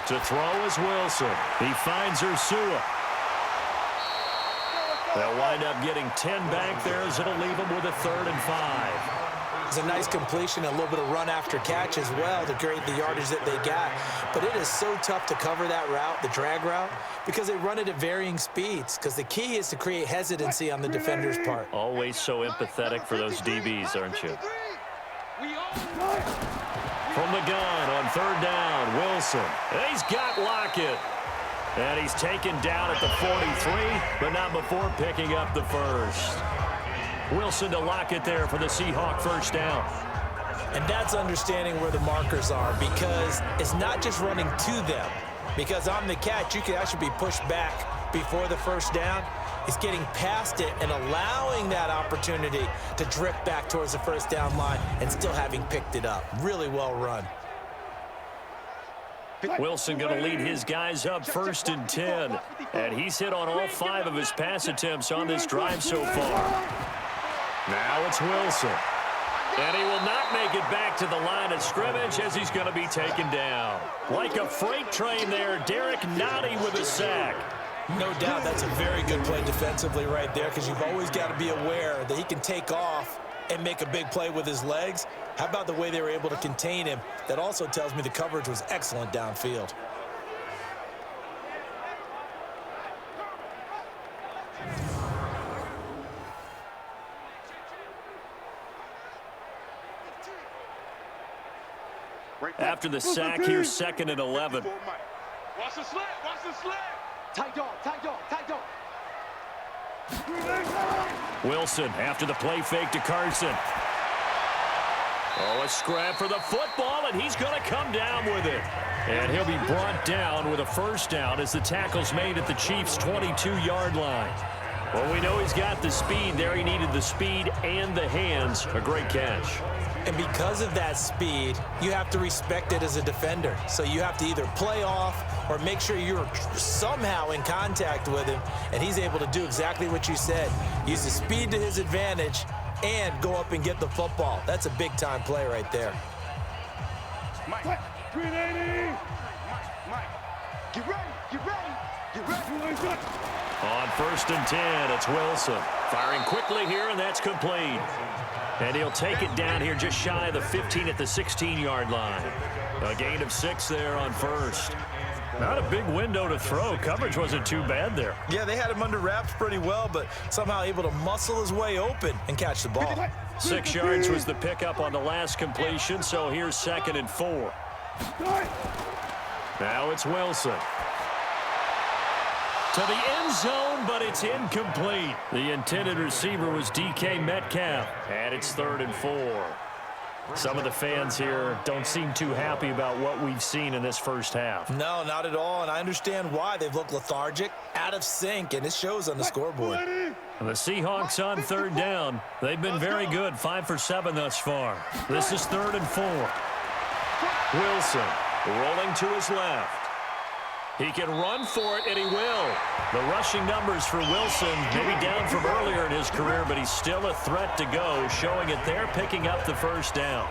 To throw is Wilson. He finds Ursua. They'll wind up getting 10 back there as it'll leave them with a 3rd and 5. It's a nice completion, a little bit of run after catch as well to create the yardage that they got. But it is so tough to cover that route, the drag route, because they run it at varying speeds. Because the key is to create hesitancy on the defender's part. Always so empathetic for those DBs, aren't you? From the gun on 3rd down, Wilson. And he's got Lockett. And he's taken down at the 43, but not before picking up the first. Wilson to Lockett there for the Seahawk first down. And that's understanding where the markers are, because it's not just running to them. Because on the catch, you can actually be pushed back before the first down. It's getting past it and allowing that opportunity to drift back towards the first down line and still having picked it up. Really well run. Wilson going to lead his guys up 1st and 10. And he's hit on all 5 of his pass attempts on this drive so far. Now it's Wilson. And he will not make it back to the line of scrimmage as he's going to be taken down. Like a freight train there, Derek Nottie with a sack. No doubt that's a very good play defensively right there, because you've always got to be aware that he can take off and make a big play with his legs. How about the way they were able to contain him? That also tells me the coverage was excellent downfield. After the sack, here's 2nd and 11. Watch the slant, watch the slant. Tight dog, tight dog, tight dog. Wilson after the play fake to Carson. Oh, a scrap for the football, and he's going to come down with it. And he'll be brought down with a first down as the tackle's made at the Chiefs' 22-yard line. Well, we know he's got the speed there. He needed the speed and the hands. A great catch. And because of that speed, you have to respect it as a defender. So you have to either play off or make sure you're somehow in contact with him. And he's able to do exactly what you said. Use the speed to his advantage and go up and get the football. That's a big-time play right there. Mike, 380. Mike, get ready, get ready, get ready. On 1st and 10, it's Wilson. Firing quickly here, and that's complete. And he'll take it down here just shy of the 15 at the 16-yard line. A gain of 6 there on 1st. Not a big window to throw. Coverage wasn't too bad there. Yeah, they had him under wraps pretty well, but somehow able to muscle his way open and catch the ball. 6 yards was the pickup on the last completion, so here's 2nd and 4. Now it's Wilson. To the end zone, but it's incomplete. The intended receiver was DK Metcalf, and it's 3rd and 4. Some of the fans here don't seem too happy about what we've seen in this first half. No, not at all, and I understand why. They've looked lethargic, out of sync, and it shows on the scoreboard. The Seahawks on 3rd down. They've been very good, 5 for 7 thus far. This is 3rd and 4. Wilson rolling to his left. He can run for it, and he will. The rushing numbers for Wilson maybe down from earlier in his career, but he's still a threat to go, showing it there, picking up the first down.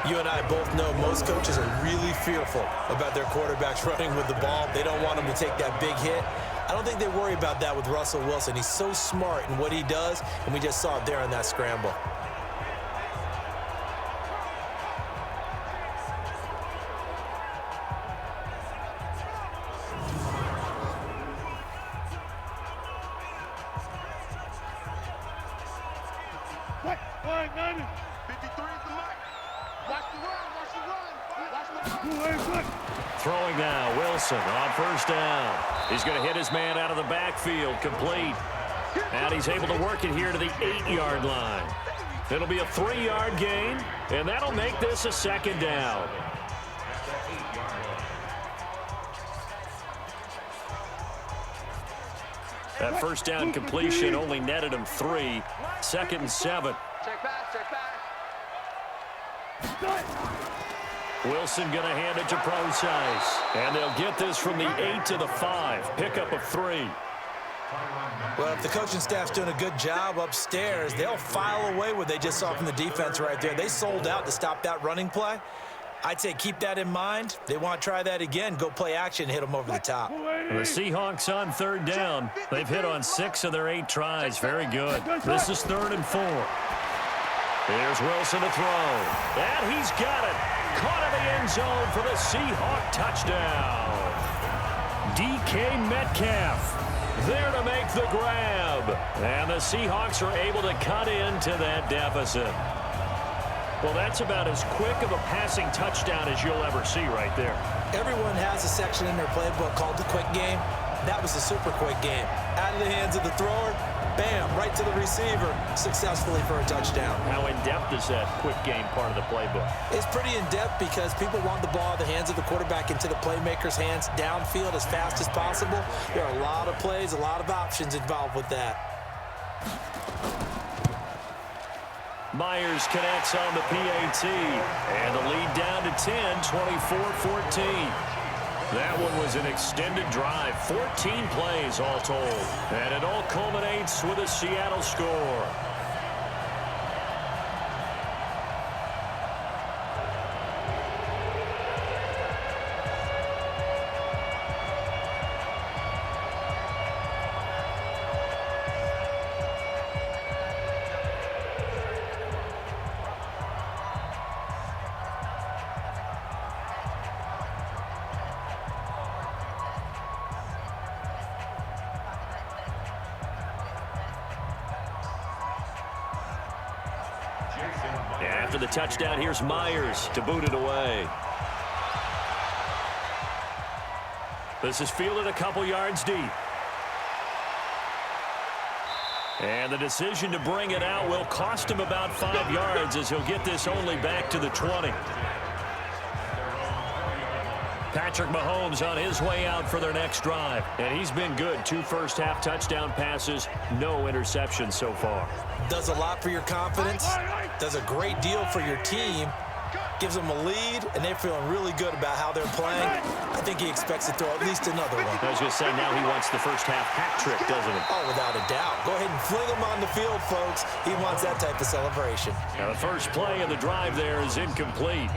You and I both know most coaches are really fearful about their quarterbacks running with the ball. They don't want them to take that big hit. I don't think they worry about that with Russell Wilson. He's so smart in what he does, and we just saw it there on that scramble. Throwing now, Wilson on 1st down. He's going to hit his man out of the backfield, complete. And he's able to work it here to the 8-yard line. It'll be a 3-yard gain, and that'll make this a 2nd down. That first down completion only netted him 3. 2nd and 7. Check back, check back. Wilson going to hand it to Procise. And they'll get this from the 8 to the 5. Pickup of 3. Well, if the coaching staff's doing a good job upstairs, they'll file away what they just saw from the defense right there. They sold out to stop that running play. I'd say keep that in mind. They want to try that again. Go play action, hit them over the top. The Seahawks on 3rd down. They've hit on 6 of their 8 tries. Very good. This is 3rd and 4. Here's Wilson to throw. And he's got it. Caught in the end zone for the Seahawk touchdown. DK Metcalf there to make the grab. And the Seahawks are able to cut into that deficit. Well, that's about as quick of a passing touchdown as you'll ever see right there. Everyone has a section in their playbook called the quick game. That was the super quick game. Out of the hands of the thrower, bam, right to the receiver, successfully for a touchdown. How in-depth is that quick game part of the playbook? It's pretty in-depth because people want the ball in the hands of the quarterback into the playmaker's hands downfield as fast as possible. There are a lot of plays, a lot of options involved with that. Myers connects on the PAT, and the lead down to 10, 24-14. That one was an extended drive, 14 plays all told, and it all culminates with a Seattle score. After the touchdown, here's Myers to boot it away. This is fielded a couple yards deep. And the decision to bring it out will cost him about 5 yards as he'll get this only back to the 20. Patrick Mahomes on his way out for their next drive. And he's been good. 2 first-half touchdown passes, no interceptions so far. Does a lot for your confidence, does a great deal for your team, gives them a lead, and they're feeling really good about how they're playing. I think he expects to throw at least another one. I was going to say, now he wants the first-half hat trick, doesn't he? Oh, without a doubt. Go ahead and fling him on the field, folks. He wants that type of celebration. Now, the first play of the drive there is incomplete.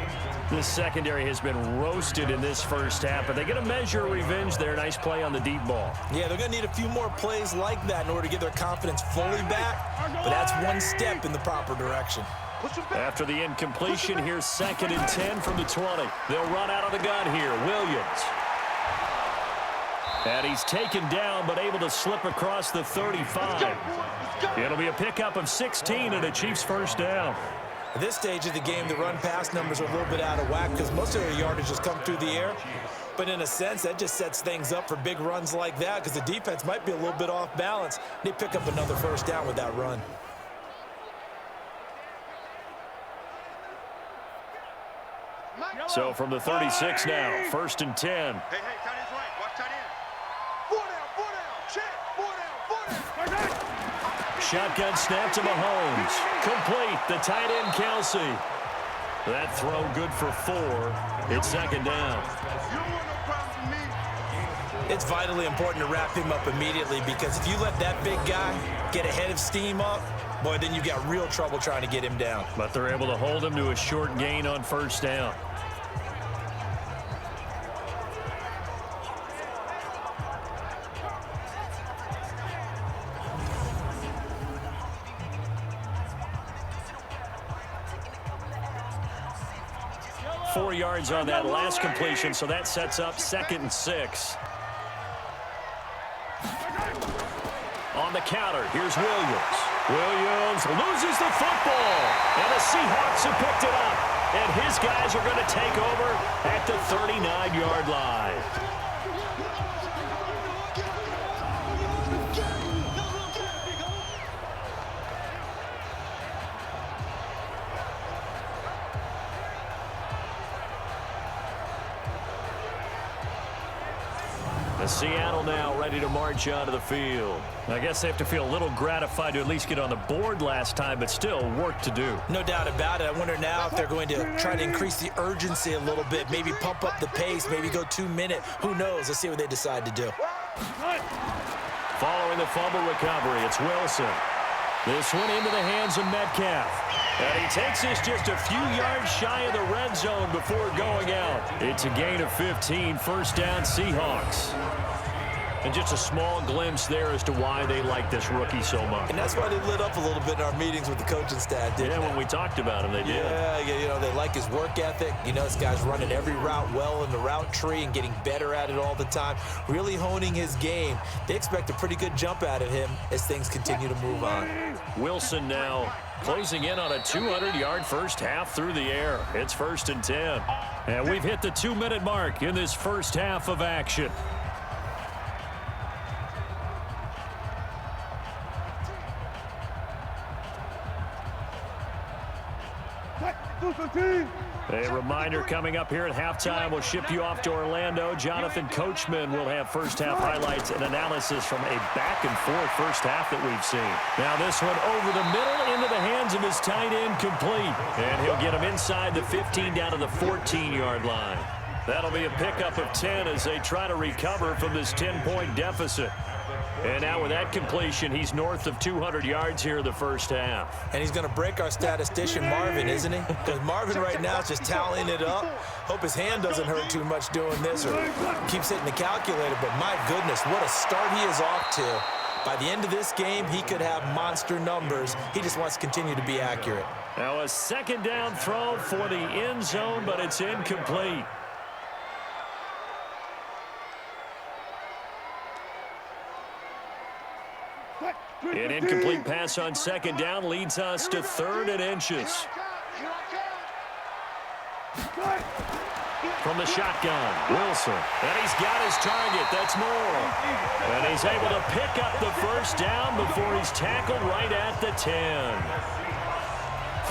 This secondary has been roasted in this first half, but they get a measure of revenge there. Nice play on the deep ball. Yeah, they're going to need a few more plays like that in order to get their confidence fully back, but that's one step in the proper direction. After the incompletion, here's 2nd and 10 from the 20. They'll run out of the gun here. Williams. And he's taken down, but able to slip across the 35. It'll be a pickup of 16 and a Chiefs first down. At this stage of the game, the run-pass numbers are a little bit out of whack because most of their yardage has come through the air. But in a sense, that just sets things up for big runs like that because the defense might be a little bit off balance. They pick up another first down with that run. So from the 36 now, 1st and 10. Hey, tight end's right. Watch tight end. 4 down, check. 4 down. Shotgun snap to Mahomes. Complete, the tight end Kelsey. That throw good for 4. It's 2nd down. You don't want no problems with me. It's vitally important to wrap him up immediately because if you let that big guy get ahead of steam up, boy, then you got real trouble trying to get him down. But they're able to hold him to a short gain on 1st down. Four yards on that last completion, so that sets up 2nd and 6. On the counter, here's Williams. Williams loses the football, and the Seahawks have picked it up. And his guys are going to take over at the 39-yard line. Seattle now ready to march onto the field. I guess they have to feel a little gratified to at least get on the board last time, but still work to do. No doubt about it. I wonder now if they're going to try to increase the urgency a little bit, maybe pump up the pace, maybe go 2 minute. Who knows? Let's see what they decide to do. Following the fumble recovery, it's Wilson. This one into the hands of Metcalf. And he takes this just a few yards shy of the red zone before going out. It's a gain of 15, first down Seahawks. And just a small glimpse there as to why they like this rookie so much. And that's why they lit up a little bit in our meetings with the coaching staff, didn't they? Yeah, when we talked about him, they did. Yeah, you know, they like his work ethic. You know, this guy's running every route well in the route tree and getting better at it all the time, really honing his game. They expect a pretty good jump out of him as things continue to move on. Wilson now closing in on a 200-yard first half through the air. It's 1st and 10. And we've hit the 2-minute mark in this first half of action. A reminder coming up here at halftime. We'll ship you off to Orlando. Jonathan Coachman will have first half highlights and analysis from a back-and-forth first half that we've seen. Now this one over the middle into the hands of his tight end, complete. And he'll get him inside the 15 down to the 14-yard line. That'll be a pickup of 10 as they try to recover from this 10-point deficit. And now with that completion, he's north of 200 yards here in the first half. And he's going to break our statistician, Marvin, isn't he? Because Marvin right now is just tallying it up. Hope his hand doesn't hurt too much doing this or keeps hitting the calculator. But my goodness, what a start he is off to. By the end of this game, he could have monster numbers. He just wants to continue to be accurate. Now a second down throw for the end zone, but it's incomplete. An incomplete pass on second down leads us to 3rd and inches. From the shotgun, Wilson. And he's got his target. That's Moore. And he's able to pick up the first down before he's tackled right at the 10.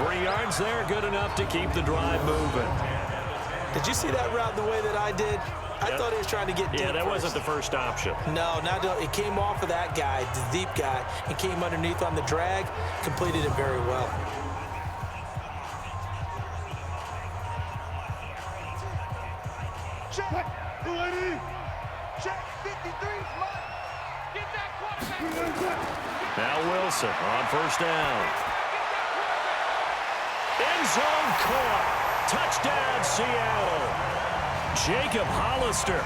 3 yards there, good enough to keep the drive moving. Did you see that route the way that I did? I thought he was trying to get deep. Yeah, that wasn't the first option. No, it came off of that guy, the deep guy, and came underneath on the drag, completed it very well. Check. Check. 53. Get that quarterback. Now Wilson on first down. End zone caught. Touchdown, Seattle. Jacob Hollister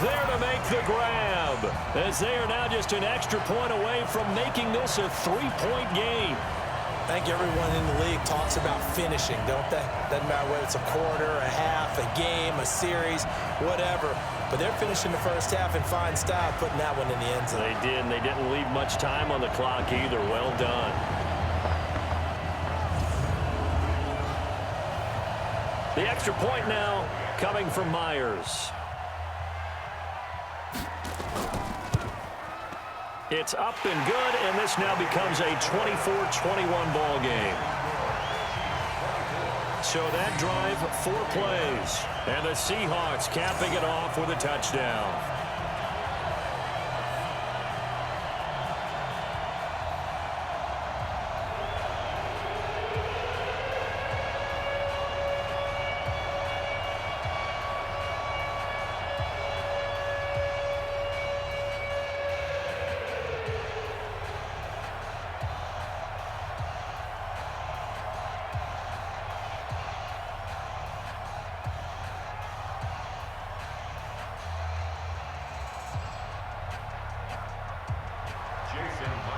there to make the grab, as they are now just an extra point away from making this a 3-point game. I think everyone in the league talks about finishing, don't they? Doesn't matter whether it's a quarter, a half, a game, a series, whatever. But they're finishing the first half in fine style, putting that one in the end zone. They did, and they didn't leave much time on the clock either. Well done. The extra point now coming from Myers. It's up and good, and this now becomes a 24-21 ball game. So that drive, 4 plays, and the Seahawks capping it off with a touchdown.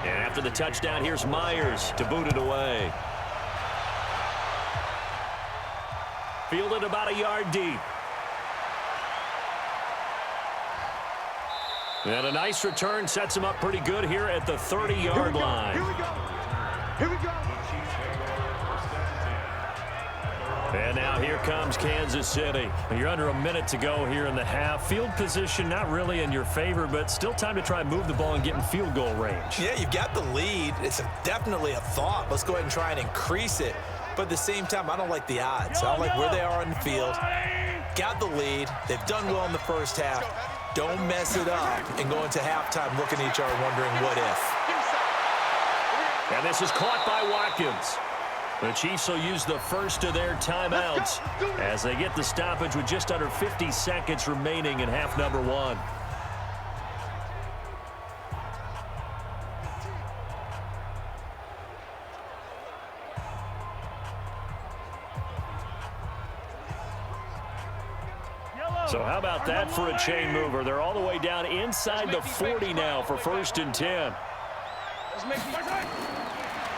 And after the touchdown, here's Myers to boot it away. Fielded about a yard deep. And a nice return sets him up pretty good here at the 30-yard line. Here we go. Here we go. And now here comes Kansas City. You're under a minute to go here in the half. Field position not really in your favor, but still time to try and move the ball and get in field goal range. Yeah, you've got the lead. It's definitely a thought. Let's go ahead and try and increase it. But at the same time, I don't like the odds. I don't like where they are on the field. Got the lead. They've done well in the first half. Don't mess it up and go into halftime looking at each other wondering what if. And this is caught by Watkins. The Chiefs will use the first of their timeouts as they get the stoppage with just under 50 seconds remaining in half number one. So how about that for a chain mover? They're all the way down inside the 40 now for 1st and 10.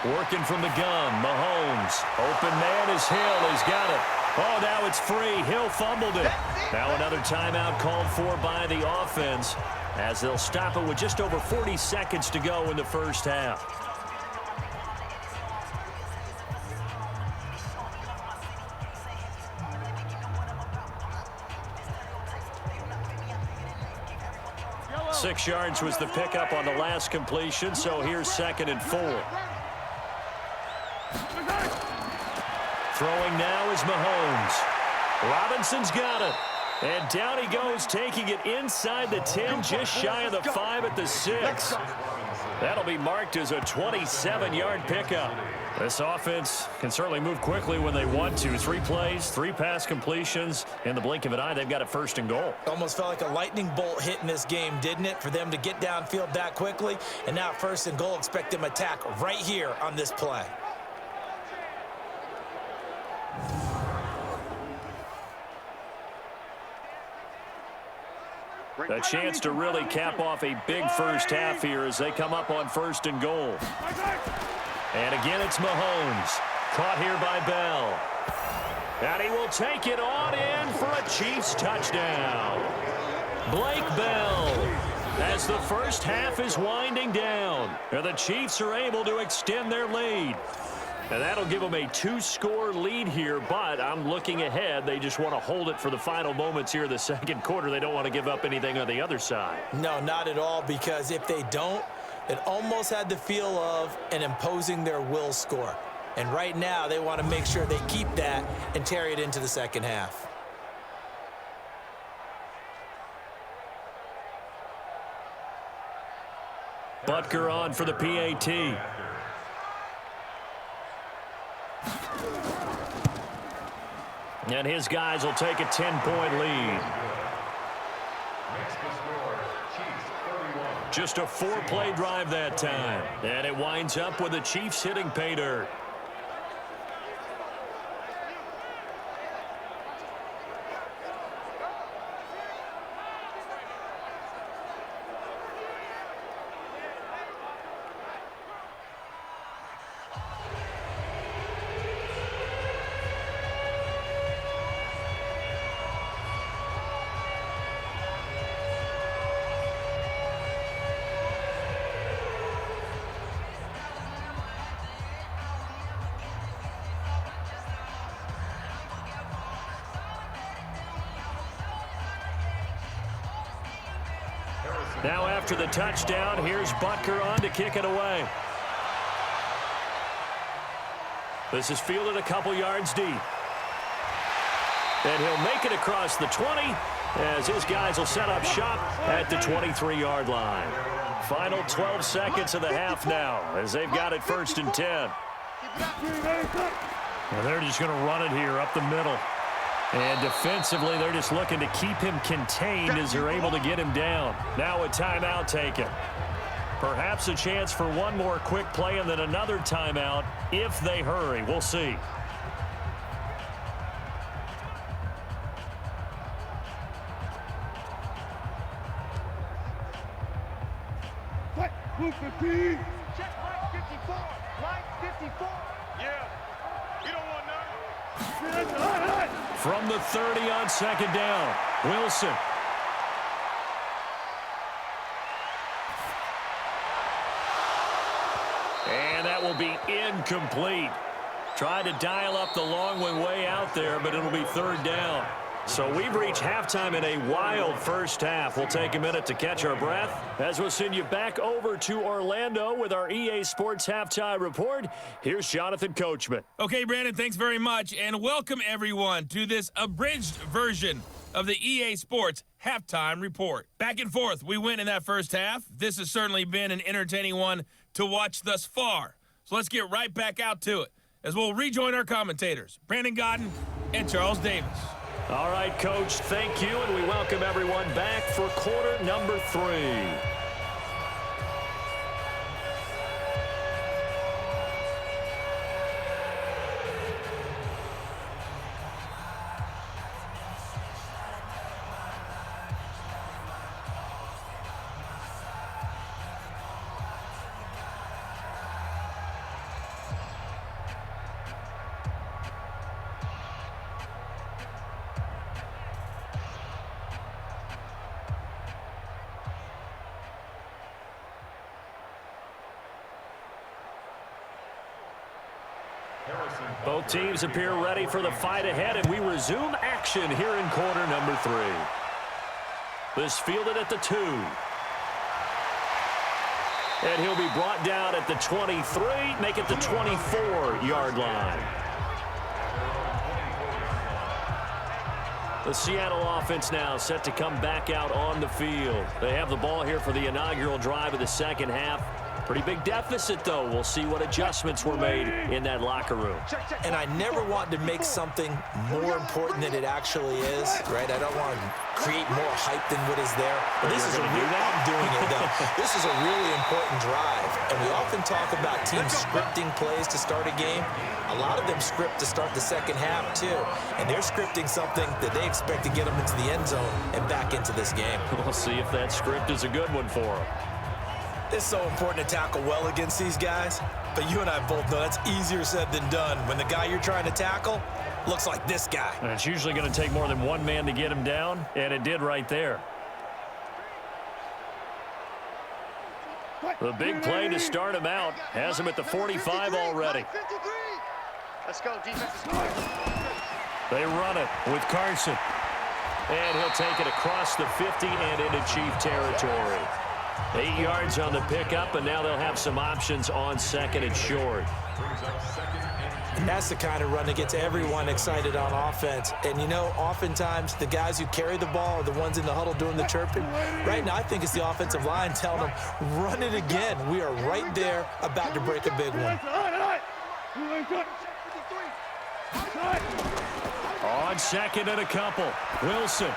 Working from the gun, Mahomes. Open man is Hill. He's got it. Oh, now it's free. Hill fumbled it. Now another timeout called for by the offense as they'll stop it with just over 40 seconds to go in the first half. Yellow. 6 yards was the pickup on the last completion, so here's 2nd and 4. Throwing now is Mahomes. Robinson's got it. And down he goes, taking it inside the 10, just shy of the 5 at the 6. That'll be marked as a 27-yard pickup. This offense can certainly move quickly when they want to. 3 plays, 3 pass completions. In the blink of an eye, they've got it 1st and goal. Almost felt like a lightning bolt hit in this game, didn't it? For them to get downfield that quickly. And now 1st and goal, expect them to attack right here on this play. A chance to really cap off a big first half here as they come up on 1st and goal. And again, it's Mahomes. Caught here by Bell. And he will take it on in for a Chiefs touchdown. Blake Bell, as the first half is winding down, and the Chiefs are able to extend their lead. And that'll give them a 2-score lead here, but I'm looking ahead. They just want to hold it for the final moments here in the 2nd quarter. They don't want to give up anything on the other side. No, not at all, because if they don't, it almost had the feel of an imposing their will score. And right now, they want to make sure they keep that and carry it into the 2nd half. Butker on for the PAT. And his guys will take a 10-point lead. Just a 4-play drive that time. And it winds up with the Chiefs hitting pay dirt. Now after the touchdown, here's Butker on to kick it away. This is fielded a couple yards deep. And he'll make it across the 20 as his guys will set up shop at the 23-yard line. Final 12 seconds of the half now as they've got it 1st and 10. Well, they're just going to run it here up the middle. And defensively, they're just looking to keep him contained as they're able to get him down. Now a timeout taken. Perhaps a chance for one more quick play and then another timeout if they hurry. We'll see. Check line 54. Line 54. Yeah. You don't want none. From the 30 on 2nd down, Wilson. And that will be incomplete. Tried to dial up the long one way out there, but it'll be 3rd down. So we've reached halftime in a wild first half. We'll take a minute to catch our breath as we'll send you back over to Orlando with our EA Sports Halftime Report. Here's Jonathan Coachman. Okay, Brandon, thanks very much, and welcome everyone to this abridged version of the EA Sports Halftime Report. Back and forth, we win in that first half. This has certainly been an entertaining one to watch thus far. So let's get right back out to it as we'll rejoin our commentators, Brandon Godden and Charles Davis. All right, Coach, thank you, and we welcome everyone back for quarter number 3. Both teams appear ready for the fight ahead, and we resume action here in quarter number 3. This fielded at the 2. And he'll be brought down at the 23, make it the 24-yard line. The Seattle offense now set to come back out on the field. They have the ball here for the inaugural drive of the second half. Pretty big deficit, though. We'll see what adjustments were made in that locker room. And I never want to make something more important than it actually is, right? I don't want to create more hype than what is there. But this is I'm doing it, though. This is a really important drive. And we often talk about teams scripting plays to start a game. A lot of them script to start the second half, too. And they're scripting something that they expect to get them into the end zone and back into this game. We'll see if that script is a good one for them. It's so important to tackle well against these guys, but you and I both know that's easier said than done when the guy you're trying to tackle looks like this guy. And it's usually going to take more than one man to get him down, and it did right there. The big play to start him out has him at the 45 already. Let's go, defense. They run it with Carson, and he'll take it across the 50 and into Chief territory. 8 yards on the pickup, and now they'll have some options on second and short. And that's the kind of run that gets everyone excited on offense. And, you know, oftentimes the guys who carry the ball are the ones in the huddle doing the chirping. Right now, I think it's the offensive line telling them, run it again. We are right there about to break a big one. On second and a couple, Wilson.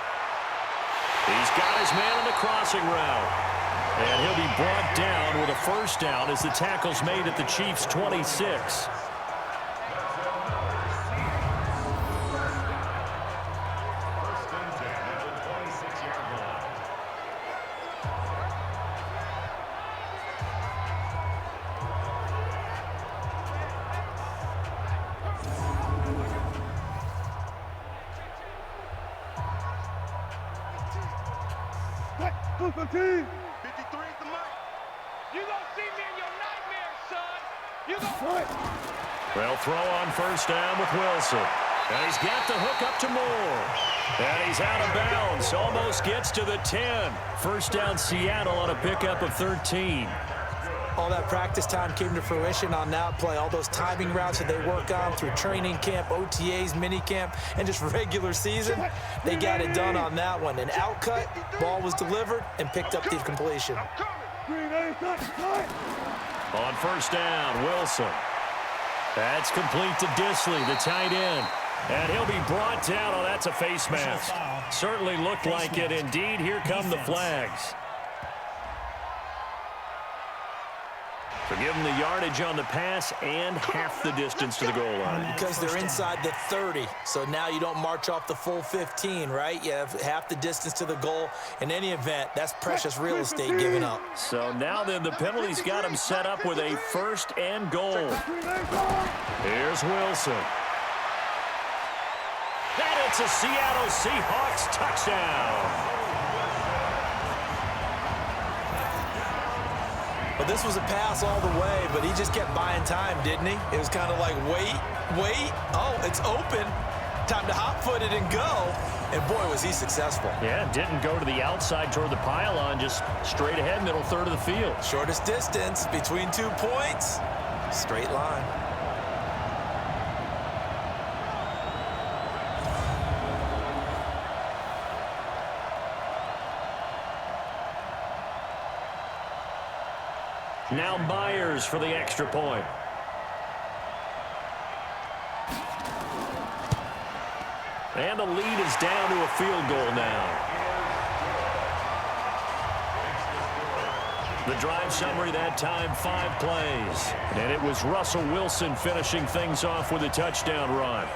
He's got his man on the crossing route. And he'll be brought down with a first down as the tackle's made at the Chiefs' 26. They'll throw on first down with Wilson. And he's got the hook up to Moore. And he's out of bounds. Almost gets to the 10. First down Seattle on a pickup of 13. All that practice time came to fruition on that play. All those timing routes that they work on through training camp, OTAs, mini camp, and just regular season, they got it done on that one. An outcut, ball was delivered, and picked up the completion. On first down, Wilson. That's complete to Disley, the tight end. And he'll be brought down. Oh, that's a face mask. Certainly looked like it. Indeed, here come the flags. So give them the yardage on the pass and half the distance to the goal line. Because they're inside the 30, so now you don't march off the full 15, right? You have half the distance to the goal. In any event, that's precious real estate given up. So now then, the penalty's got him set up with a first and goal. Here's Wilson. And it's a Seattle Seahawks touchdown. Well, this was a pass all the way, but he just kept buying time, didn't he? It was kind of like, wait. Oh, it's open. Time to hot-foot it and go. And, boy, was he successful. Yeah, didn't go to the outside toward the pylon, just straight ahead, middle third of the field. Shortest distance between 2 points. Straight line. Now Myers for the extra point. And the lead is down to a field goal now. The drive summary that time, 5 plays. And it was Russell Wilson finishing things off with a touchdown run.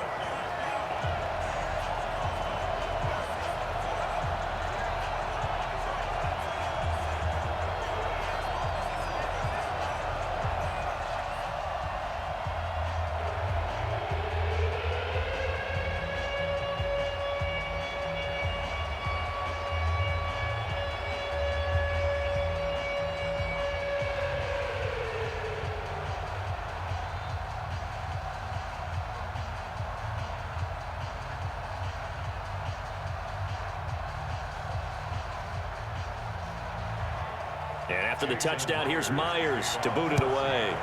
And after the touchdown, here's Myers to boot it away.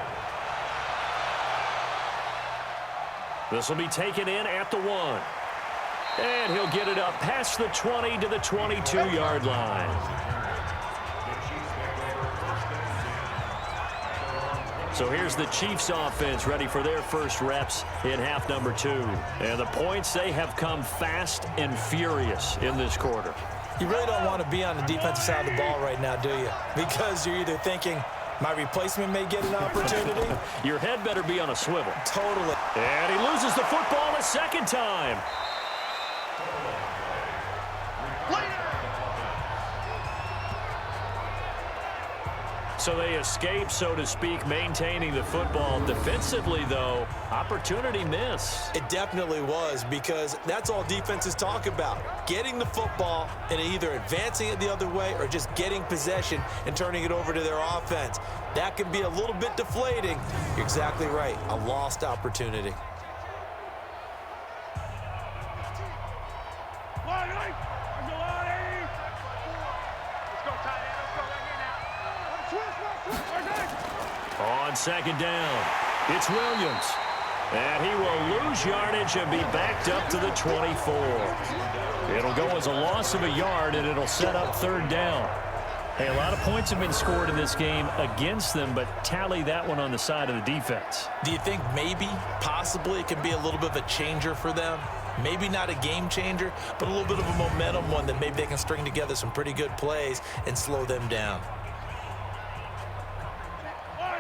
This will be taken in at the 1. And he'll get it up past the 20 to the 22-yard line. So here's the Chiefs offense ready for their first reps in half number 2. And the points, they have come fast and furious in this quarter. You really don't want to be on the defensive side of the ball right now, do you? Because you're either thinking, my replacement may get an opportunity. Your head better be on a swivel. Totally. And he loses the football a second time. So they escape, so to speak, maintaining the football. Defensively, though, opportunity miss. It definitely was, because that's all defenses talk about. Getting the football and either advancing it the other way or just getting possession and turning it over to their offense. That can be a little bit deflating. You're exactly right. A lost opportunity. On second down, it's Williams. And he will lose yardage and be backed up to the 24. It'll go as a loss of a yard, and it'll set up third down. Hey, a lot of points have been scored in this game against them, but tally that one on the side of the defense. Do you think maybe, possibly, it can be a little bit of a changer for them? Maybe not a game changer, but a little bit of a momentum one that maybe they can string together some pretty good plays and slow them down.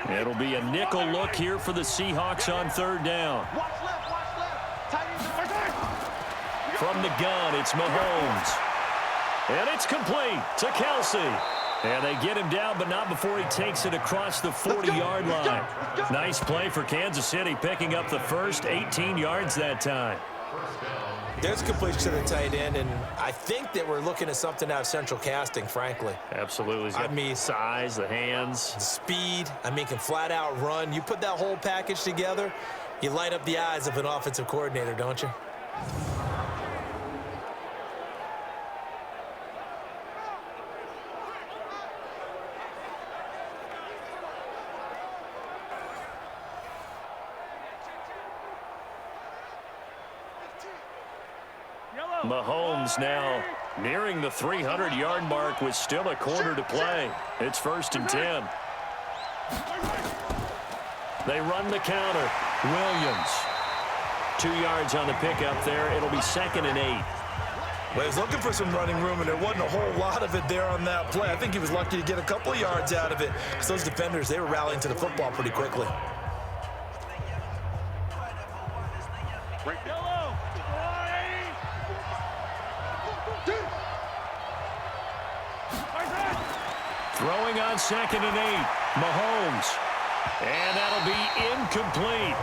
It'll be a nickel look here for the Seahawks on third down. From the gun, it's Mahomes. And it's complete to Kelsey. And they get him down, but not before he takes it across the 40-yard line. Nice play for Kansas City, picking up the first 18 yards that time. There's completion to the tight end, and I think that we're looking at something out of central casting, frankly. Absolutely. I mean, size, the hands. The speed, I mean, can flat out run. You put that whole package together, you light up the eyes of an offensive coordinator, don't you? Mahomes now nearing the 300-yard mark with still a quarter to play. It's 1st and 10. They run the counter. Williams. 2 yards on the pickup there. It'll be 2nd and 8. Well, he was looking for some running room, and there wasn't a whole lot of it there on that play. I think he was lucky to get a couple of yards out of it, because those defenders, they were rallying to the football pretty quickly. Throwing on 2nd and 8. Mahomes. And that'll be incomplete.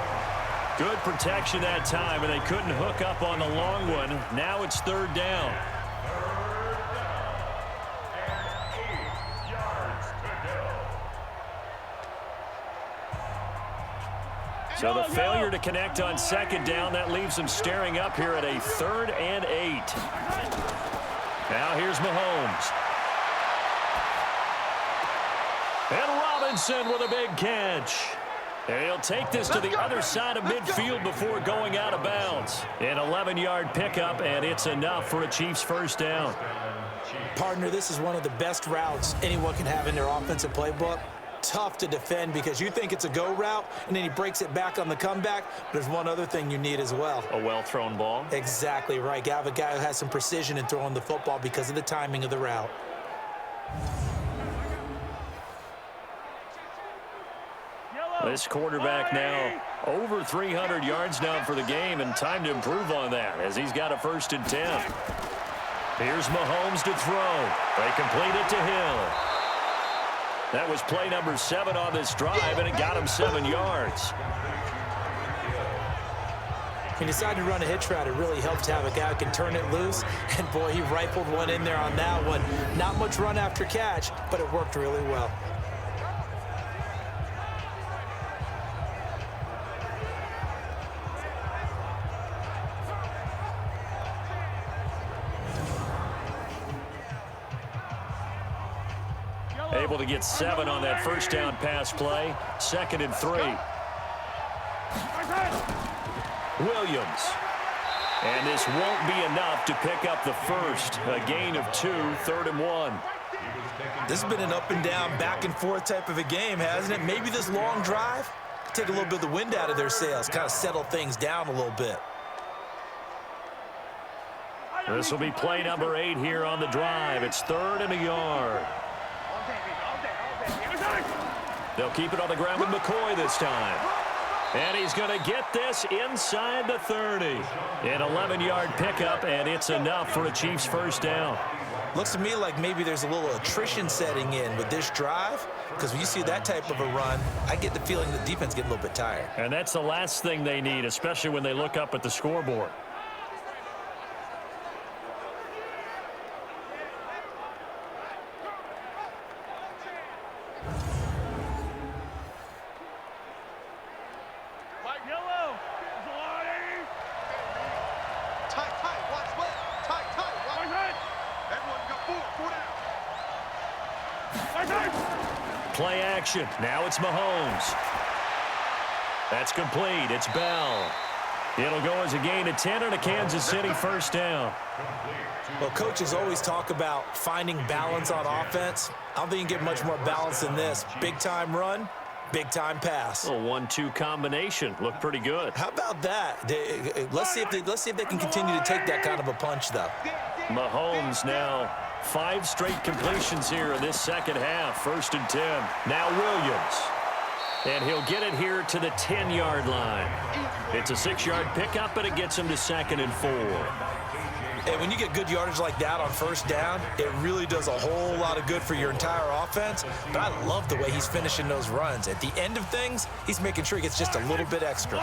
Good protection that time, and they couldn't hook up on the long one. Now it's 3rd down. And 8 yards to go. So the failure to connect on 2nd down, that leaves them staring up here at a 3rd and 8. Now here's Mahomes. And Robinson with a big catch. And he'll take this to the other side of midfield before going out of bounds. An 11-yard pickup, and it's enough for a Chiefs first down. Partner, this is one of the best routes anyone can have in their offensive playbook. tough to defend because you think it's a go route, and then he breaks it back on the comeback. But there's one other thing you need as well. A well-thrown ball. Exactly right. You have a guy who has some precision in throwing the football because of the timing of the route. This quarterback now over 300 yards now for the game, and time to improve on that as he's got a 1st and 10. Here's Mahomes to throw. They complete it to Hill. That was play number 7 on this drive, and it got him 7 yards. He decided to run a hitch route. It really helped to have a guy who can turn it loose. And, boy, he rifled one in there on that one. Not much run after catch, but it worked really well. Able to get 7 on that 1st down pass play. 2nd and 3. Williams. And this won't be enough to pick up the 1st. A gain of 2, 3rd and 1. This has been an up and down, back and forth type of a game, hasn't it? Maybe this long drive take a little bit of the wind out of their sails, kind of settle things down a little bit. This will be play number 8 here on the drive. It's 3rd and a yard. They'll keep it on the ground with McCoy this time. And he's going to get this inside the 30. An 11-yard pickup, and it's enough for a Chiefs 1st down. Looks to me like maybe there's a little attrition setting in with this drive, because when you see that type of a run, I get the feeling the defense getting a little bit tired. And that's the last thing they need, especially when they look up at the scoreboard. Play action. Now it's Mahomes. That's complete. It's Bell. It'll go as a gain of 10 and a Kansas City 1st down. Well, coaches always talk about finding balance on offense. I don't think you can get much more balance than this. Big-time run, big-time pass. A 1-2 combination. Looked pretty good. How about that? Let's see if they can continue to take that kind of a punch, though. Mahomes now 5 straight completions here in this 2nd half. 1st and 10. Now Williams. And he'll get it here to the 10-yard line. It's a 6-yard pickup, but it gets him to 2nd and 4. And when you get good yardage like that on 1st down, it really does a whole lot of good for your entire offense. But I love the way he's finishing those runs. At the end of things, he's making sure he gets just a little bit extra.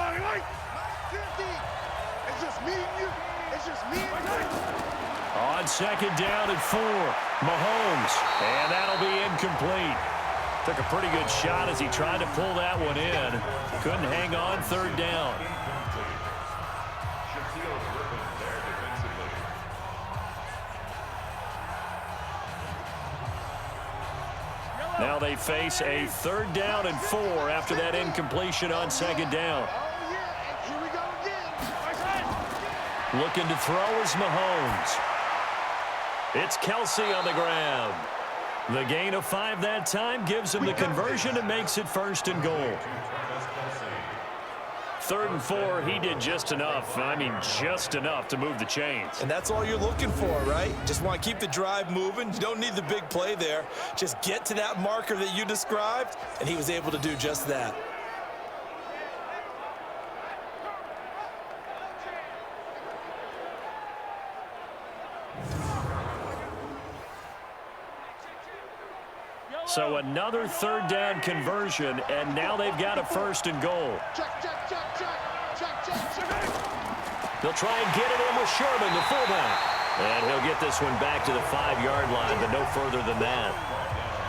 It's just me and you. It's just me and you. On 2nd down and 4, Mahomes, and that'll be incomplete. Took a pretty good shot as he tried to pull that one in. Couldn't hang on 3rd down. Now they face a 3rd down and 4 after that incompletion on 2nd down. Looking to throw is Mahomes. It's Kelsey on the ground. The gain of 5 that time gives him the conversion and makes it 1st and goal. 3rd and 4, he did just enough. I mean, just enough to move the chains. And that's all you're looking for, right? Just want to keep the drive moving. You don't need the big play there. Just get to that marker that you described, and he was able to do just that. So another 3rd down conversion, and now they've got a 1st and goal. They'll try and get it in with Sherman, the fullback. And he'll get this one back to the 5-yard line, but no further than that.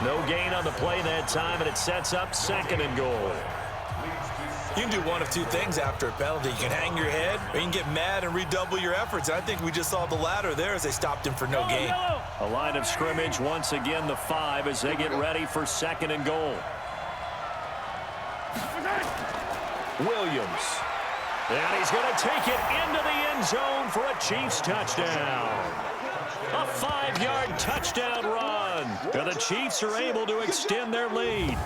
No gain on the play that time, and it sets up 2nd and goal. You can do one of two things after a penalty. You can hang your head, or you can get mad and redouble your efforts. I think we just saw the latter there as they stopped him for no gain. A line of scrimmage, once again the 5 as they get ready for 2nd and goal. Williams. And he's going to take it into the end zone for a Chiefs touchdown. A 5-yard touchdown run. And the Chiefs are able to extend their lead.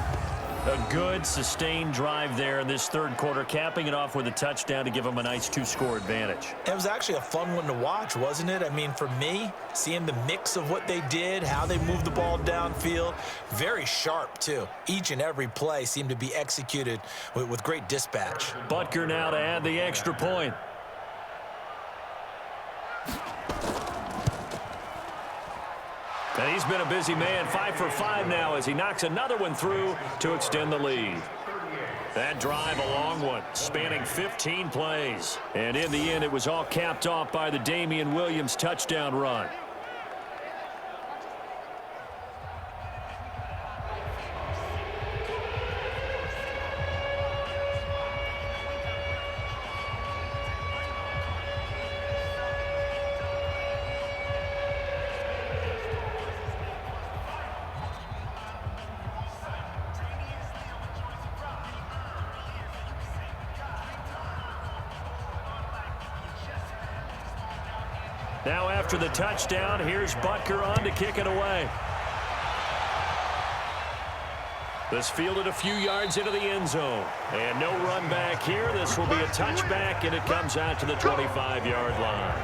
A good, sustained drive there in this third quarter, capping it off with a touchdown to give them a nice 2-score advantage. It was actually a fun one to watch, wasn't it? I mean, for me, seeing the mix of what they did, how they moved the ball downfield, very sharp, too. Each and every play seemed to be executed with great dispatch. Butker now to add the extra point. And he's been a busy man, 5 for 5 now as he knocks another one through to extend the lead. That drive, a long one, spanning 15 plays. And in the end, it was all capped off by the Damian Williams touchdown run. Now after the touchdown, here's Butker on to kick it away. This fielded a few yards into the end zone. And no run back here. This will be a touchback, and it comes out to the 25-yard line.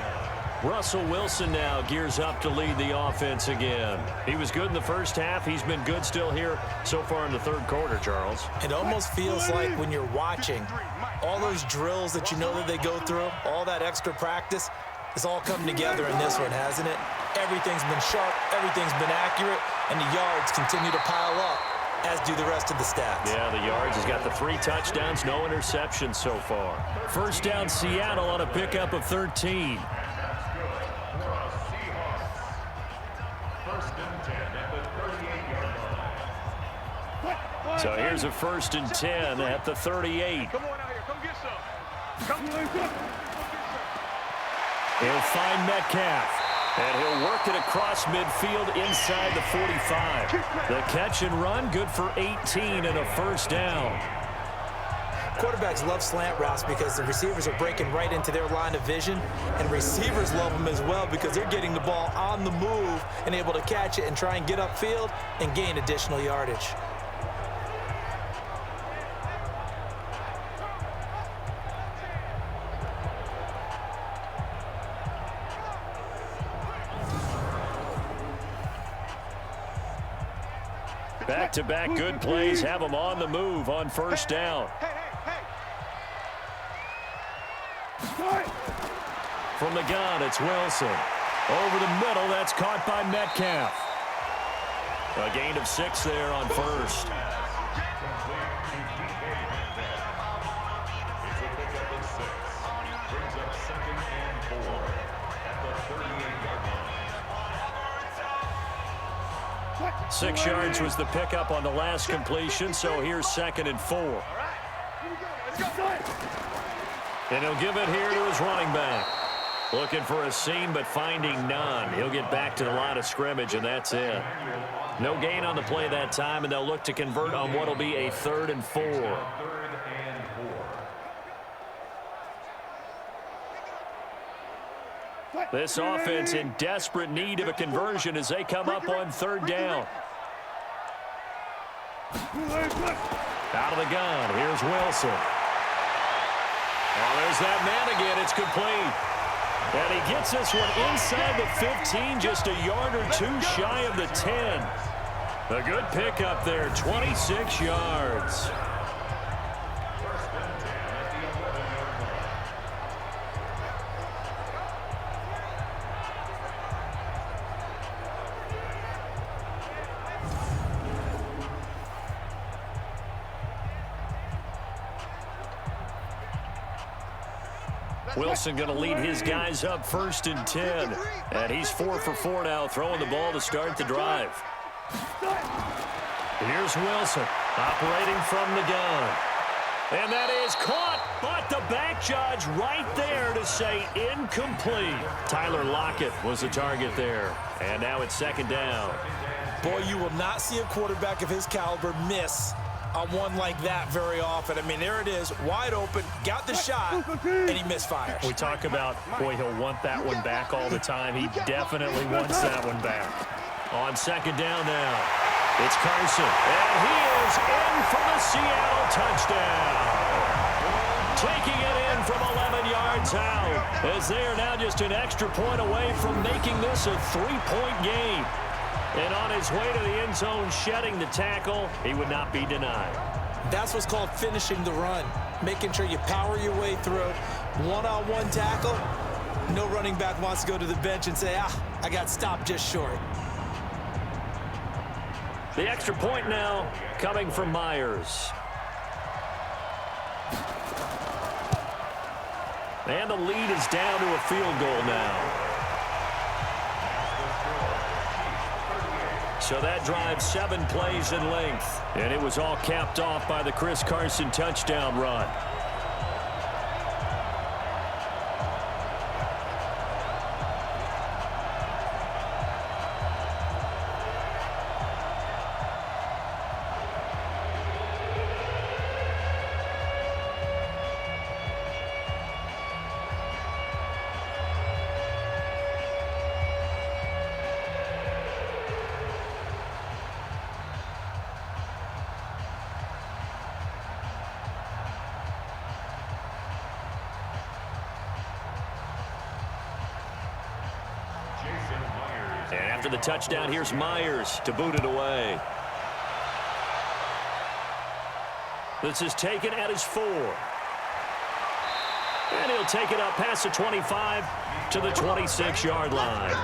Russell Wilson now gears up to lead the offense again. He was good in the first half. He's been good still here so far in the third quarter, Charles. It almost feels like when you're watching, all those drills that you know that they go through, all that extra practice, it's all come together in this one, hasn't it? Everything's been sharp, everything's been accurate, and the yards continue to pile up, as do the rest of the stats. Yeah, the yards. He's got the 3 touchdowns, no interceptions so far. First down, Seattle on a pickup of 13. Seahawks. First and 10 at the 38-yard line. So here's a first and 10 at the 38. Come on out here. Come get some. Come get some. He'll find Metcalf, and he'll work it across midfield inside the 45. The catch and run, good for 18 and a first down. Quarterbacks love slant routes because the receivers are breaking right into their line of vision, and receivers love them as well because they're getting the ball on the move and able to catch it and try and get upfield and gain additional yardage. Back-to-back good plays have them on the move on first down. From the gun, it's Wilson. Over the middle, that's caught by Metcalf. A gain of 6 there on first. It's a pickup of 6. Brings up 2nd and 4 at the 38-yard line. 6 yards was the pickup on the last completion, so here's 2nd and 4. And he'll give it here to his running back. Looking for a seam, but finding none. He'll get back to the line of scrimmage, and that's it. No gain on the play that time, and they'll look to convert on what will be a 3rd and 4. 3rd and 4. This offense in desperate need of a conversion as they come up on 3rd down. Out of the gun, here's Wilson. Oh, there's that man again. It's complete. And he gets this one inside the 15, just a yard or 2 shy of the 10. A good pickup there, 26 yards. Wilson going to lead his guys up 1st and 10. And he's 4 for 4 now, throwing the ball to start the drive. Here's Wilson, operating from the gun. And that is caught, but the back judge right there to say incomplete. Tyler Lockett was the target there. And now it's 2nd down. Boy, you will not see a quarterback of his caliber miss on one like that very often. I mean, there it is, wide open, got the shot, and he misfires. We talk about, boy, he'll want that one back all the time. He definitely wants that one back. On 2nd down now. It's Carson, and he is in for the Seattle touchdown. Taking it in from 11 yards out, as they are now just an extra point away from making this a 3-point game. And on his way to the end zone, shedding the tackle, he would not be denied. That's what's called finishing the run, making sure you power your way through. One-on-one tackle, no running back wants to go to the bench and say, I got stopped just short. The extra point now coming from Myers. And the lead is down to a field goal now. So that drives 7 plays in length. And it was all capped off by the Chris Carson touchdown run. And after the touchdown, here's Myers to boot it away. This is taken at his 4. And he'll take it up past the 25 to the 26-yard line.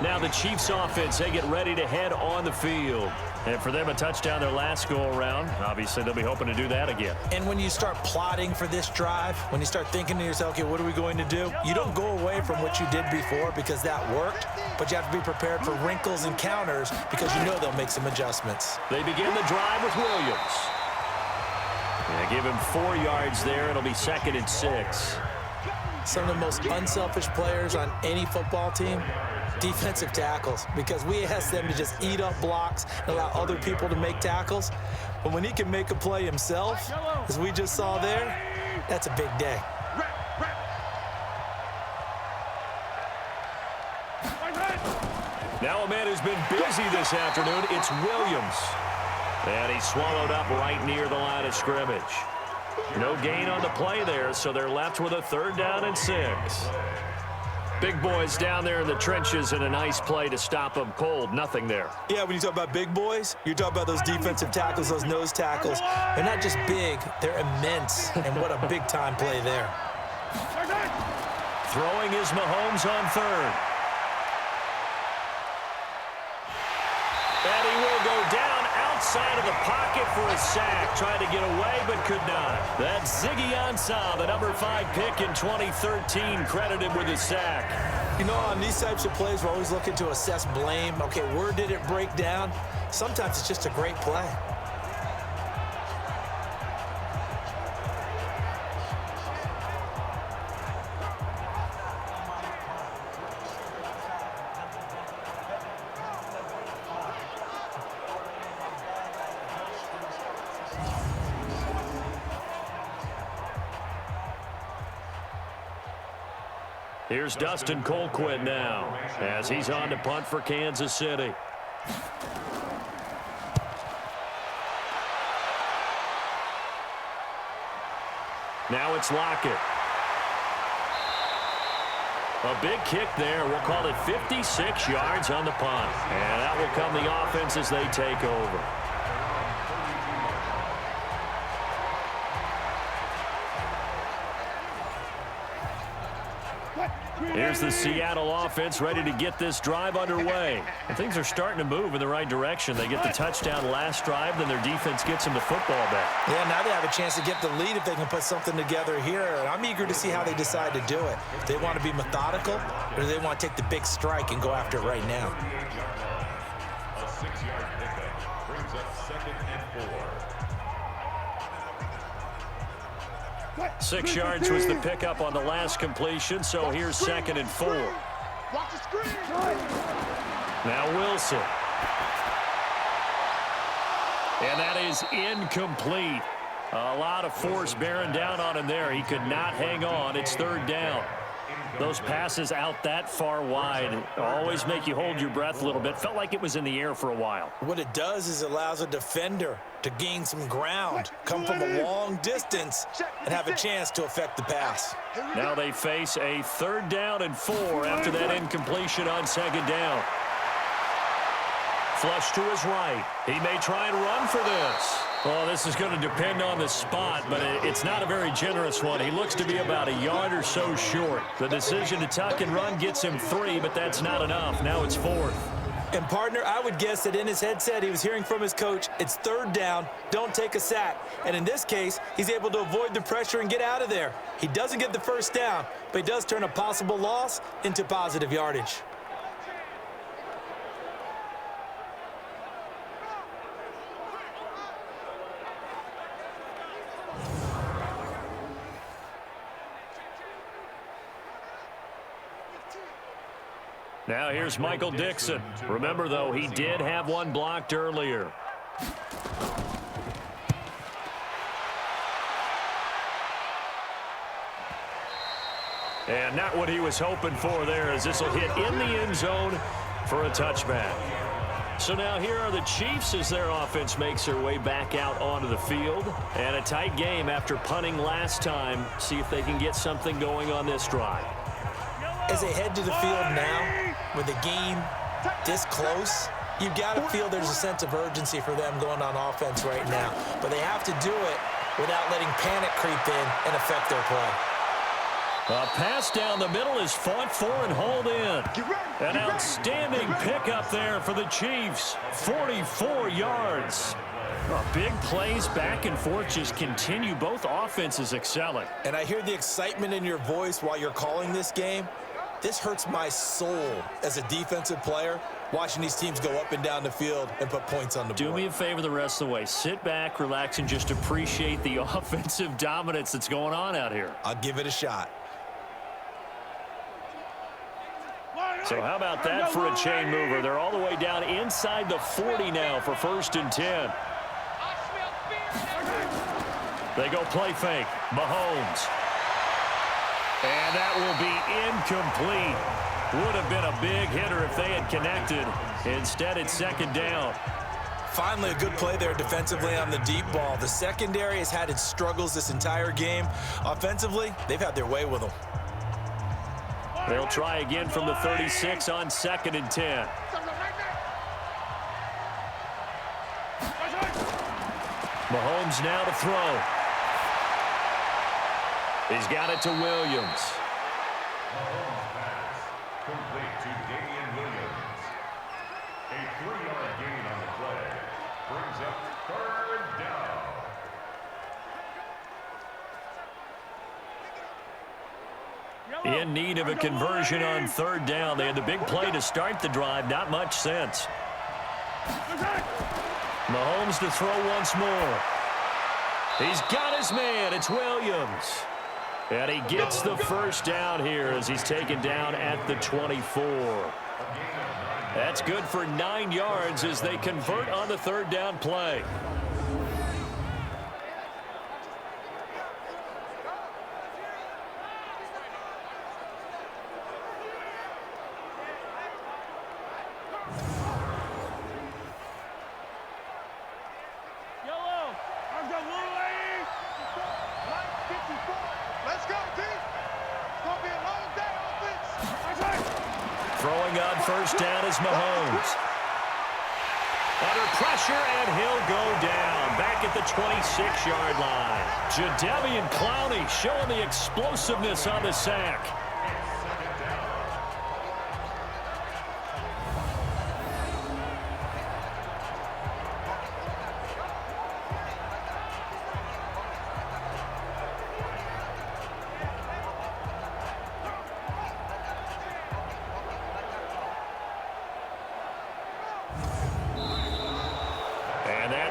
Now the Chiefs offense, they get ready to head on the field. And for them, a touchdown their last go-around. Obviously, they'll be hoping to do that again. And when you start plotting for this drive, when you start thinking to yourself, okay, what are we going to do? You don't go away from what you did before because that worked, but you have to be prepared for wrinkles and counters because you know they'll make some adjustments. They begin the drive with Williams. And give him 4 yards there. It'll be 2nd and 6. Some of the most unselfish players on any football team, defensive tackles, because we ask them to just eat up blocks and allow other people to make tackles. But when he can make a play himself, as we just saw there, that's a big day. Now a man who's been busy this afternoon, it's Williams. And he's swallowed up right near the line of scrimmage. No gain on the play there, so they're left with a 3rd down and 6. Big boys down there in the trenches and a nice play to stop them cold. Nothing there. Yeah, when you talk about big boys, you're talking about those defensive tackles, those nose tackles. They're not just big, they're immense. And what a big-time play there. Throwing is Mahomes on 3rd. And he will go down outside of the pocket for a sack. Tried to get away, but could not. That's Ziggy Ansah, the number 5 pick in 2013, credited with a sack. You know, on these types of plays, we're always looking to assess blame. Okay, where did it break down? Sometimes it's just a great play. Here's Dustin Colquitt now as he's on to punt for Kansas City. Now it's Lockett. A big kick there. We'll call it 56 yards on the punt. And that will come the offense as they take over. Here's the Seattle offense ready to get this drive underway. And things are starting to move in the right direction. They get the touchdown last drive, then their defense gets them the football back. Yeah, now they have a chance to get the lead if they can put something together here. And I'm eager to see how they decide to do it. Do they want to be methodical, or do they want to take the big strike and go after it right now? A 6-yard pickup brings up 2nd and 4. 6 yards was the pickup on the last completion, so here's 2nd and 4. Watch the screen. Now Wilson. And that is incomplete. A lot of force bearing down on him there. He could not hang on. It's 3rd down. Those passes out that far wide always make you hold your breath a little bit. Felt like it was in the air for a while. What it does is it allows a defender to gain some ground, come from a long distance, and have a chance to affect the pass. Now they face a 3rd down and 4 after that incompletion on 2nd down. Flush to his right. He may try and run for this. Well, this is going to depend on the spot, but it's not a very generous one. He looks to be about a yard or so short. The decision to tuck and run gets him 3, but that's not enough. Now it's 4th. And, partner, I would guess that in his headset he was hearing from his coach, it's 3rd down, don't take a sack. And in this case, he's able to avoid the pressure and get out of there. He doesn't get the 1st down, but he does turn a possible loss into positive yardage. Now here's Michael Dixon. Remember, though, he did have one blocked earlier. And not what he was hoping for there, as this will hit in the end zone for a touchback. So now here are the Chiefs as their offense makes their way back out onto the field. And a tight game after punting last time. See if they can get something going on this drive. As they head to the field now, with the game this close, you've got to feel there's a sense of urgency for them going on offense right now. But they have to do it without letting panic creep in and affect their play. A pass down the middle is fought for and hauled in. An outstanding pickup there for the Chiefs. 44 yards. Big plays back and forth just continue. Both offenses excelling. And I hear the excitement in your voice while you're calling this game. This hurts my soul as a defensive player, watching these teams go up and down the field and put points on the board. Do me a favor the rest of the way. Sit back, relax, and just appreciate the offensive dominance that's going on out here. I'll give it a shot. So how about that for a chain mover? They're all the way down inside the 40 now for 1st and 10. They go play fake. Mahomes. And that will be incomplete. Would have been a big hitter if they had connected. Instead, it's 2nd down. Finally, a good play there defensively on the deep ball. The secondary has had its struggles this entire game. Offensively, they've had their way with them. They'll try again from the 36 on 2nd and 10. Mahomes now to throw. He's got it to Williams. Mahomes pass complete to Damian Williams. A 3-yard gain on the play brings up 3rd down. In need of a conversion on 3rd down. They had the big play to start the drive. Not much sense. Mahomes to throw once more. He's got his man. It's Williams. And he gets the 1st down here as he's taken down at the 24. That's good for 9 yards as they convert on the 3rd down play. Throwing on 1st down is Mahomes. Under pressure, and he'll go down. Back at the 26-yard line. Jadeveon Clowney showing the explosiveness on the sack.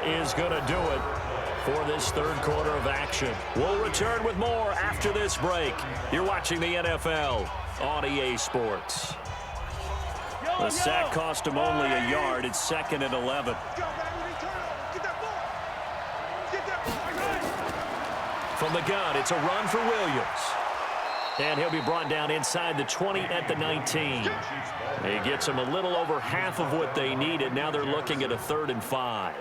Is going to do it for this 3rd quarter of action. We'll return with more after this break. You're watching the NFL on EA Sports. The sack cost him only a yard. It's 2nd and 11. From the gun, it's a run for Williams. And he'll be brought down inside the 20 at the 19. He gets them a little over half of what they needed. Now they're looking at a 3rd and 5.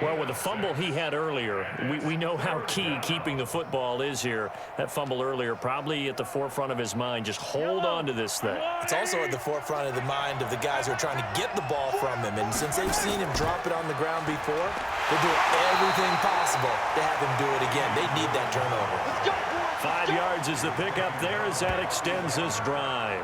Well, with the fumble he had earlier, we know how key keeping the football is here. That fumble earlier probably at the forefront of his mind. Just hold on to this thing. It's also at the forefront of the mind of the guys who are trying to get the ball from him. And since they've seen him drop it on the ground before, they're doing everything possible to have him do it again. They need that turnover. 5 yards is the pickup there as that extends this drive.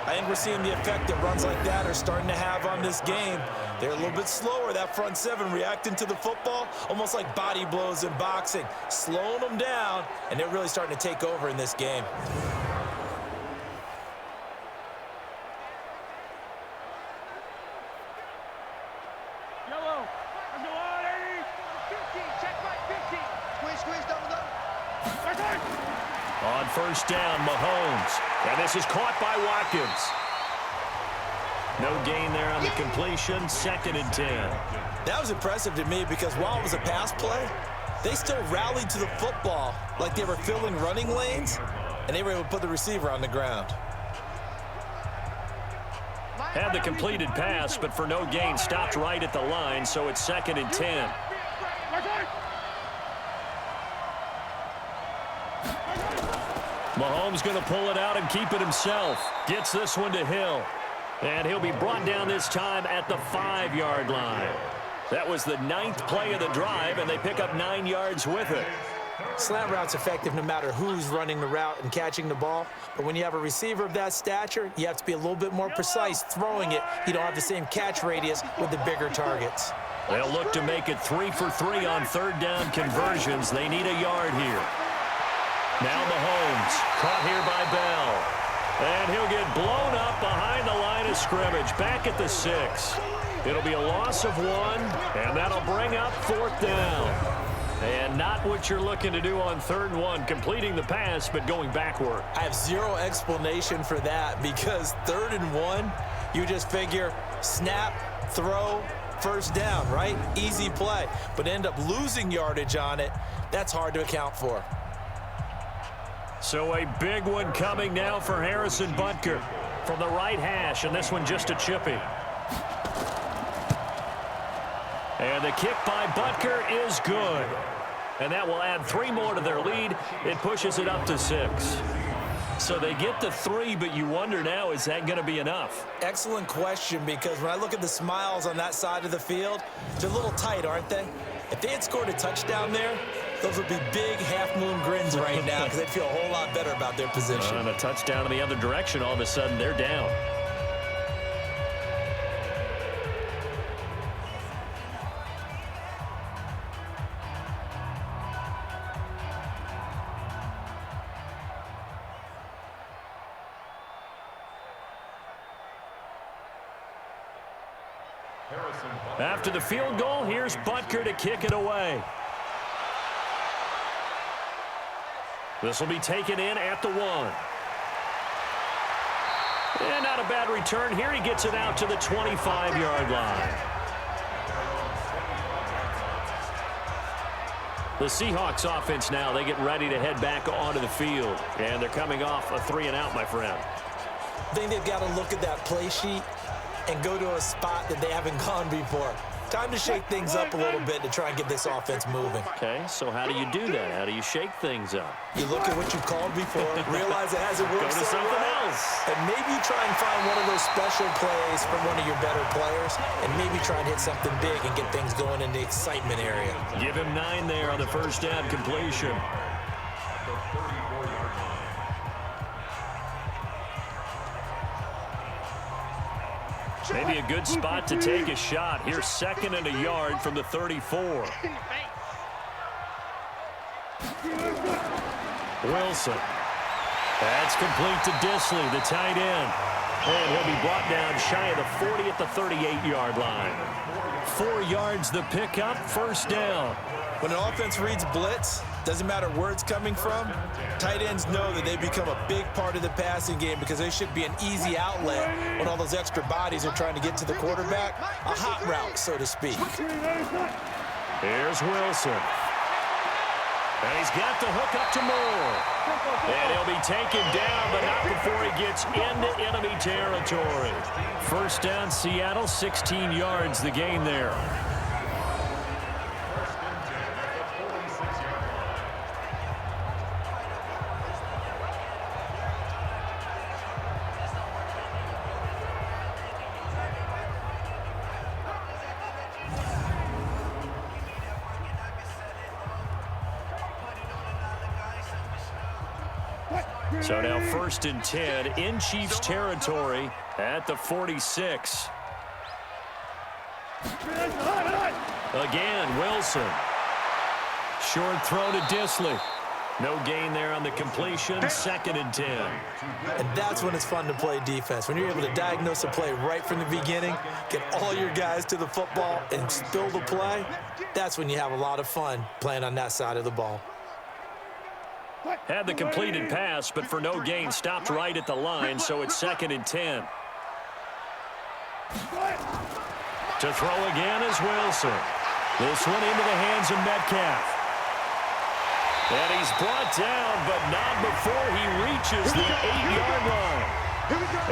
I think we're seeing the effect that runs like that are starting to have on this game. They're a little bit slower, that front 7, reacting to the football, almost like body blows in boxing, slowing them down, and they're really starting to take over in this game. Yellow. Let's go on, 80. 15. Check right, 15. Squeeze, double. On first down, Mahomes. And this is caught by Watkins. No gain there on the completion. 2nd and 10. That was impressive to me because while it was a pass play, they still rallied to the football like they were filling running lanes, and they were able to put the receiver on the ground. Had the completed pass, but for no gain, stopped right at the line, so it's 2nd and 10. Mahomes going to pull it out and keep it himself. Gets this one to Hill. And he'll be brought down this time at the 5-yard line. That was the 9th play of the drive, and they pick up 9 yards with it. Slant route's effective no matter who's running the route and catching the ball. But when you have a receiver of that stature, you have to be a little bit more precise throwing it. You don't have the same catch radius with the bigger targets. They'll look to make it 3 for 3 on 3rd down conversions. They need a yard here. Now Mahomes, caught here by Bell. And he'll get blown up behind the line of scrimmage, back at the 6. It'll be a loss of 1, and that'll bring up 4th down. And not what you're looking to do on 3rd and 1, completing the pass, but going backward. I have zero explanation for that because 3rd and 1, you just figure snap, throw, 1st down, right? Easy play. But end up losing yardage on it. That's hard to account for. So a big one coming now for Harrison Butker from the right hash, and this one just a chippy. And the kick by Butker is good. And that will add 3 more to their lead. It pushes it up to 6. So they get the 3, but you wonder now, is that going to be enough? Excellent question, because when I look at the smiles on that side of the field, they're a little tight, aren't they? If they had scored a touchdown there, those would be big half-moon grins right now because they'd feel a whole lot better about their position. And a touchdown in the other direction, all of a sudden they're down. After the field goal, here's Butker to kick it away. This will be taken in at the 1. And not a bad return here. He gets it out to the 25-yard line. The Seahawks offense now, they get ready to head back onto the field. And they're coming off a 3-and-out, my friend. I think they've got to look at that play sheet and go to a spot that they haven't gone before. Time to shake things up a little bit to try and get this offense moving. Okay, so how do you do that? How do you shake things up? You look at what you've called before, realize it hasn't worked. Go to something else. And maybe you try and find one of those special plays from one of your better players, and maybe try and hit something big and get things going in the excitement area. Give him 9 there on the 1st down completion. Maybe a good spot to take a shot. Here's 2nd and a yard from the 34. Wilson. That's complete to Disley, the tight end. And he'll be brought down shy of the 40 at the 38-yard line. 4 yards the pickup, 1st down. When an offense reads blitz, doesn't matter where it's coming from, tight ends know that they become a big part of the passing game because they should be an easy outlet when all those extra bodies are trying to get to the quarterback. A hot route, so to speak. Here's Wilson. And he's got the hook up to Moore. And he'll be taken down, but not before he gets into enemy territory. First down, Seattle, 16 yards the gain there. So now 1st and 10 in Chiefs territory at the 46. Again, Wilson. Short throw to Disley. No gain there on the completion. 2nd and 10. And that's when it's fun to play defense. When you're able to diagnose a play right from the beginning, get all your guys to the football, and spill the play, that's when you have a lot of fun playing on that side of the ball. Had the completed pass, but for no gain, stopped right at the line, so it's 2nd and 10. To throw again is Wilson. This one into the hands of Metcalf. And he's brought down, but not before he reaches the 8-yard line.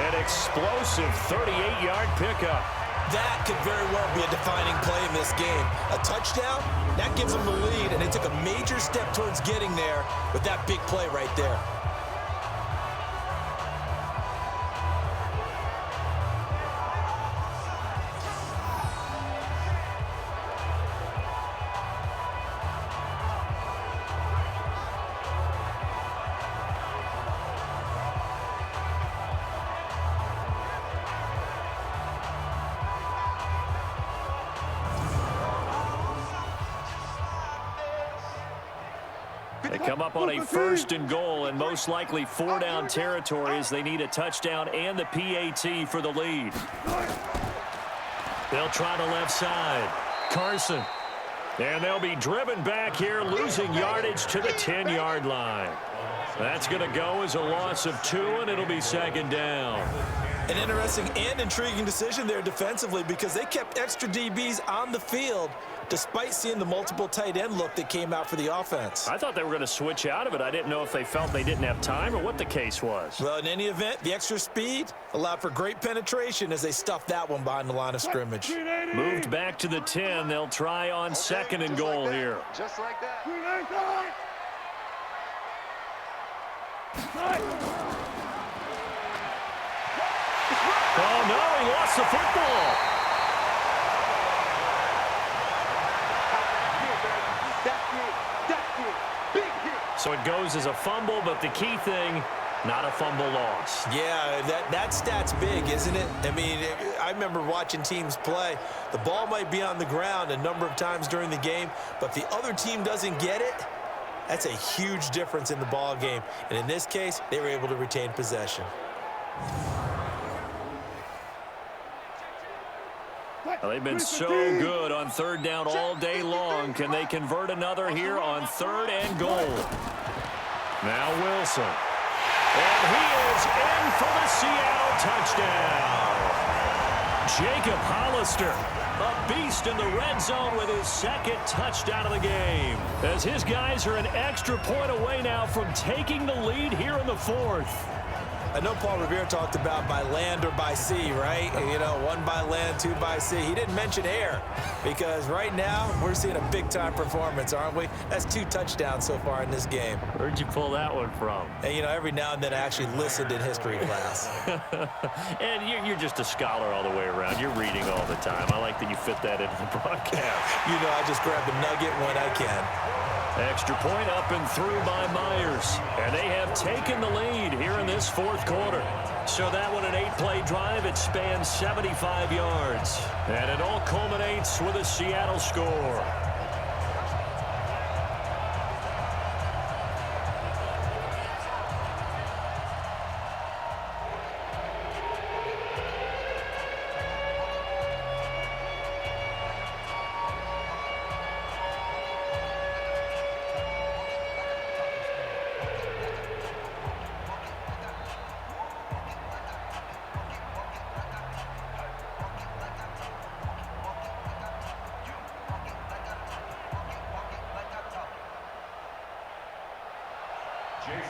An explosive 38-yard pickup. That could very well be a defining play in this game. A touchdown, that gives them the lead, and they took a major step towards getting there with that big play right there. They come up on a 1st and goal, and most likely 4-down territory as they need a touchdown and the PAT for the lead. They'll try the left side. Carson. And they'll be driven back here, losing yardage to the 10-yard line. That's going to go as a loss of 2, and it'll be 2nd down. An interesting and intriguing decision there defensively because they kept extra DBs on the field despite seeing the multiple tight end look that came out for the offense. I thought they were going to switch out of it. I didn't know if they felt they didn't have time or what the case was. Well, in any event, the extra speed allowed for great penetration as they stuffed that one behind the line of scrimmage. Moved back to the 10. They'll try on 2nd and goal here. Just like that. Oh, no, he lost the football. So it goes as a fumble, but the key thing, not a fumble loss. Yeah, that stat's big, isn't it? I mean, I remember watching teams play. The ball might be on the ground a number of times during the game, but if the other team doesn't get it, that's a huge difference in the ball game. And in this case, they were able to retain possession. Well, they've been so good on 3rd down all day long. Can they convert another here on 3rd and goal? Now Wilson. And he is in for the Seattle touchdown. Jacob Hollister, a beast in the red zone with his 2nd touchdown of the game. As his guys are an extra point away now from taking the lead here in the 4th. I know Paul Revere talked about by land or by sea, right? You know, 1 by land, 2 by sea. He didn't mention air because right now we're seeing a big-time performance, aren't we? That's 2 touchdowns so far in this game. Where'd you pull that one from? And, you know, every now and then I actually listened in history class. And you're just a scholar all the way around. You're reading all the time. I like that you fit that into the broadcast. You know, I just grab a nugget when I can. Extra point up and through by Myers. And they have taken the lead here in this 4th quarter. So that one, an 8-play drive. It spans 75 yards. And it all culminates with a Seattle score.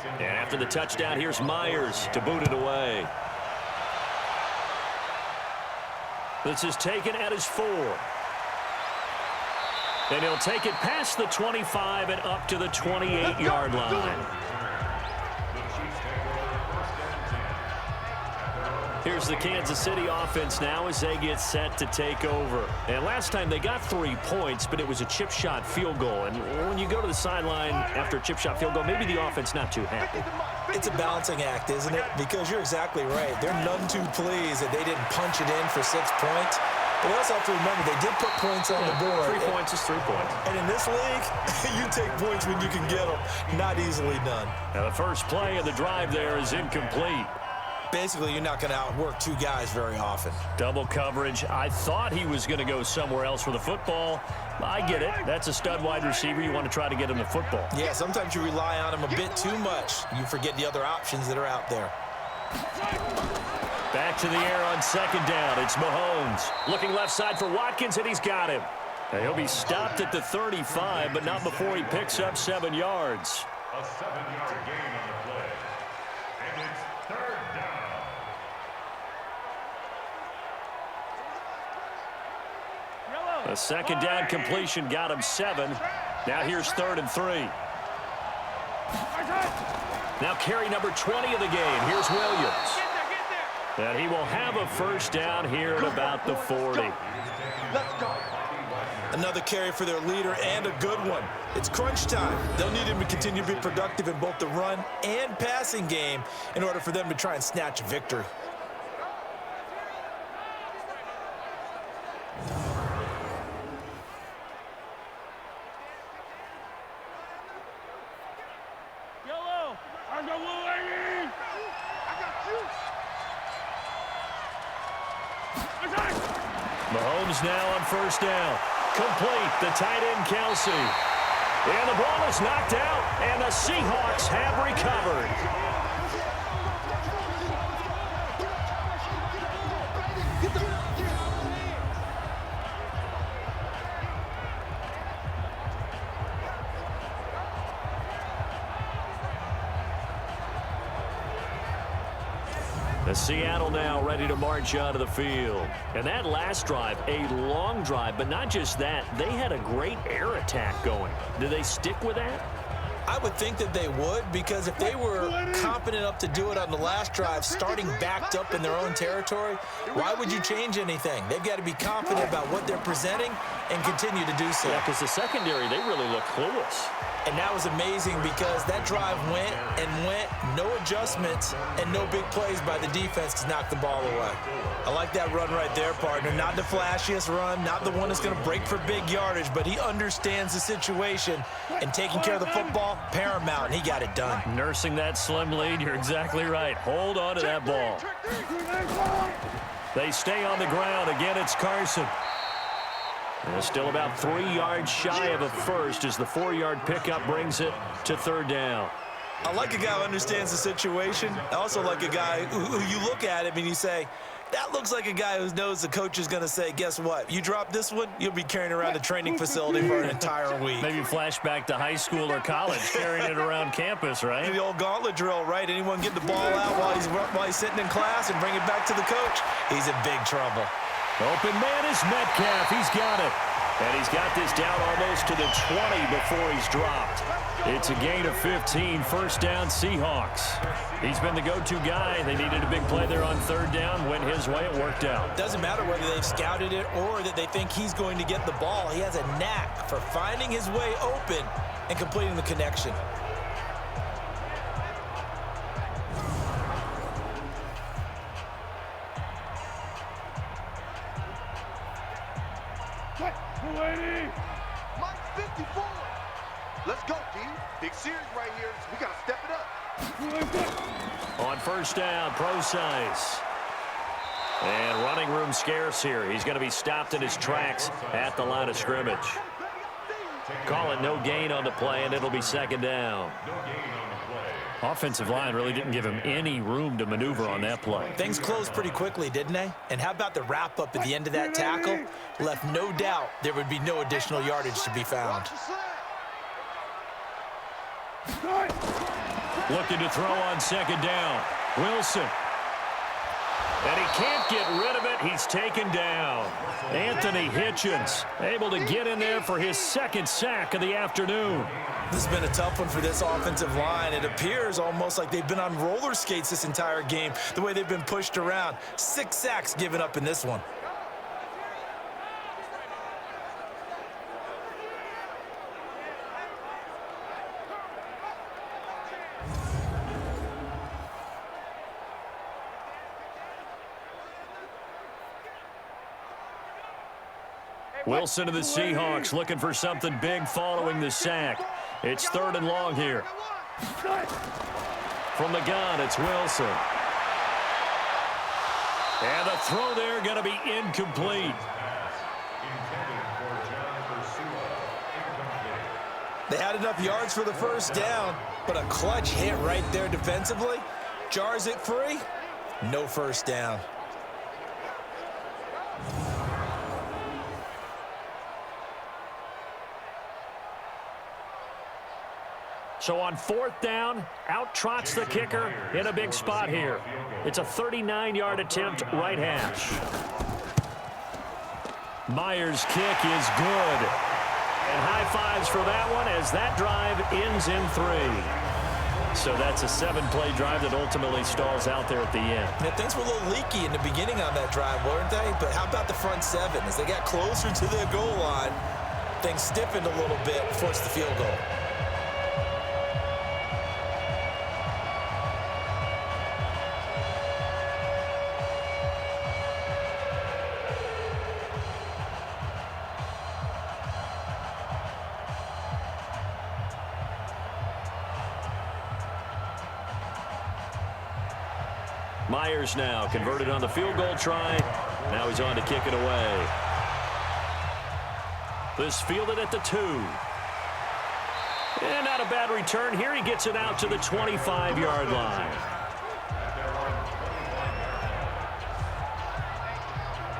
And after the touchdown, here's Myers to boot it away. This is taken at his 4. And he'll take it past the 25 and up to the 28-yard line. Here's the Kansas City offense now as they get set to take over. And last time they got 3 points, but it was a chip shot field goal. And when you go to the sideline after a chip shot field goal, maybe the offense not too happy. It's a balancing act, isn't it? Because you're exactly right. They're none too pleased that they didn't punch it in for 6 points. But we also have to remember they did put points on the board. 3 points is 3 points. And in this league, you take points when you can get them. Not easily done. Now the first play of the drive there is incomplete. Basically, you're not going to outwork 2 guys very often. Double coverage. I thought he was going to go somewhere else for the football. I get it. That's a stud wide receiver. You want to try to get him the football. Yeah, sometimes you rely on him a bit too much. You forget the other options that are out there. Back to the air on second down. It's Mahomes. Looking left side for Watkins, and he's got him. Now, he'll be stopped at the 35, but not before he picks up 7 yards. A 7-yard gain on the play. And it's 3rd down. A second down completion got him 7. Now here's 3rd and 3. Now carry number 20 of the game. Here's Williams. And he will have a first down here at about the 40. Let's go. Another carry for their leader and a good one. It's crunch time. They'll need him to continue to be productive in both the run and passing game in order for them to try and snatch a victory. Mahomes now on first down. Complete. The tight end, Kelsey. And the ball is knocked out, and the Seahawks have recovered. Seattle now ready to march out of the field. And that last drive, a long drive, but not just that. They had a great air attack going. Do they stick with that? I would think that they would, because if they were confident enough to do it on the last drive, starting backed up in their own territory, why would you change anything? They've got to be confident about what they're presenting and continue to do so. Yeah, because the secondary, they really look clueless. And that was amazing because that drive went and went, no adjustments, and no big plays by the defense to knock the ball away. I like that run right there, partner. Not the flashiest run, not the one that's going to break for big yardage, but he understands the situation, and taking care of the football, paramount, and he got it done. Nursing that slim lead, you're exactly right. Hold on to that ball. They stay on the ground. Again, it's Carson. And still about 3 yards shy of a first as the 4-yard pickup brings it to 3rd down. I like a guy who understands the situation. I also like a guy who you look at him and you say, that looks like a guy who knows the coach is going to say, guess what? You drop this one, you'll be carrying around the training facility for an entire week. Maybe flashback to high school or college, carrying it around campus, right? The old gauntlet drill, right? Anyone get the ball out while he's sitting in class and bring it back to the coach? He's in big trouble. Open man is Metcalf. He's got it. And he's got this down almost to the 20 before he's dropped. It's a gain of 15. First down, Seahawks. He's been the go-to guy. They needed a big play there on 3rd down. Went his way. It worked out. Doesn't matter whether they've scouted it or that they think he's going to get the ball. He has a knack for finding his way open and completing the connection. Mike 54. Let's go, D. Big series right here. We got to step it up. On first down, Procise. And running room scarce here. He's going to be stopped in his tracks at the line of scrimmage. Call it no gain on the play, and it'll be 2nd down. Offensive line really didn't give him any room to maneuver on that play. Things closed pretty quickly, didn't they? And how about the wrap-up at the end of that tackle? Left no doubt there would be no additional yardage to be found. Looking to throw on second down. Wilson. And he can't get rid of it. He's taken down. Anthony Hitchens able to get in there for his second sack of the afternoon. This has been a tough one for this offensive line. It appears almost like they've been on roller skates this entire game, the way they've been pushed around. 6 sacks given up in this one. Wilson to the Seahawks looking for something big following the sack. It's 3rd and long here. From the gun, it's Wilson. And the throw there going to be incomplete. They had enough yards for the first down, but a clutch hit right there defensively. Jars it free. No first down. So on 4th down, out trots the kicker in a big spot here. It's a 39-yard attempt, right hash. Myers' kick is good. And high fives for that one as that drive ends in 3. So that's a 7-play drive that ultimately stalls out there at the end. Yeah, things were a little leaky in the beginning on that drive, weren't they? But how about the front 7? As they got closer to the goal line, things stiffened a little bit, forced the field goal. Myers now converted on the field goal try. Now he's on to kick it away. This fielded at the 2. And not a bad return here. He gets it out to the 25-yard line.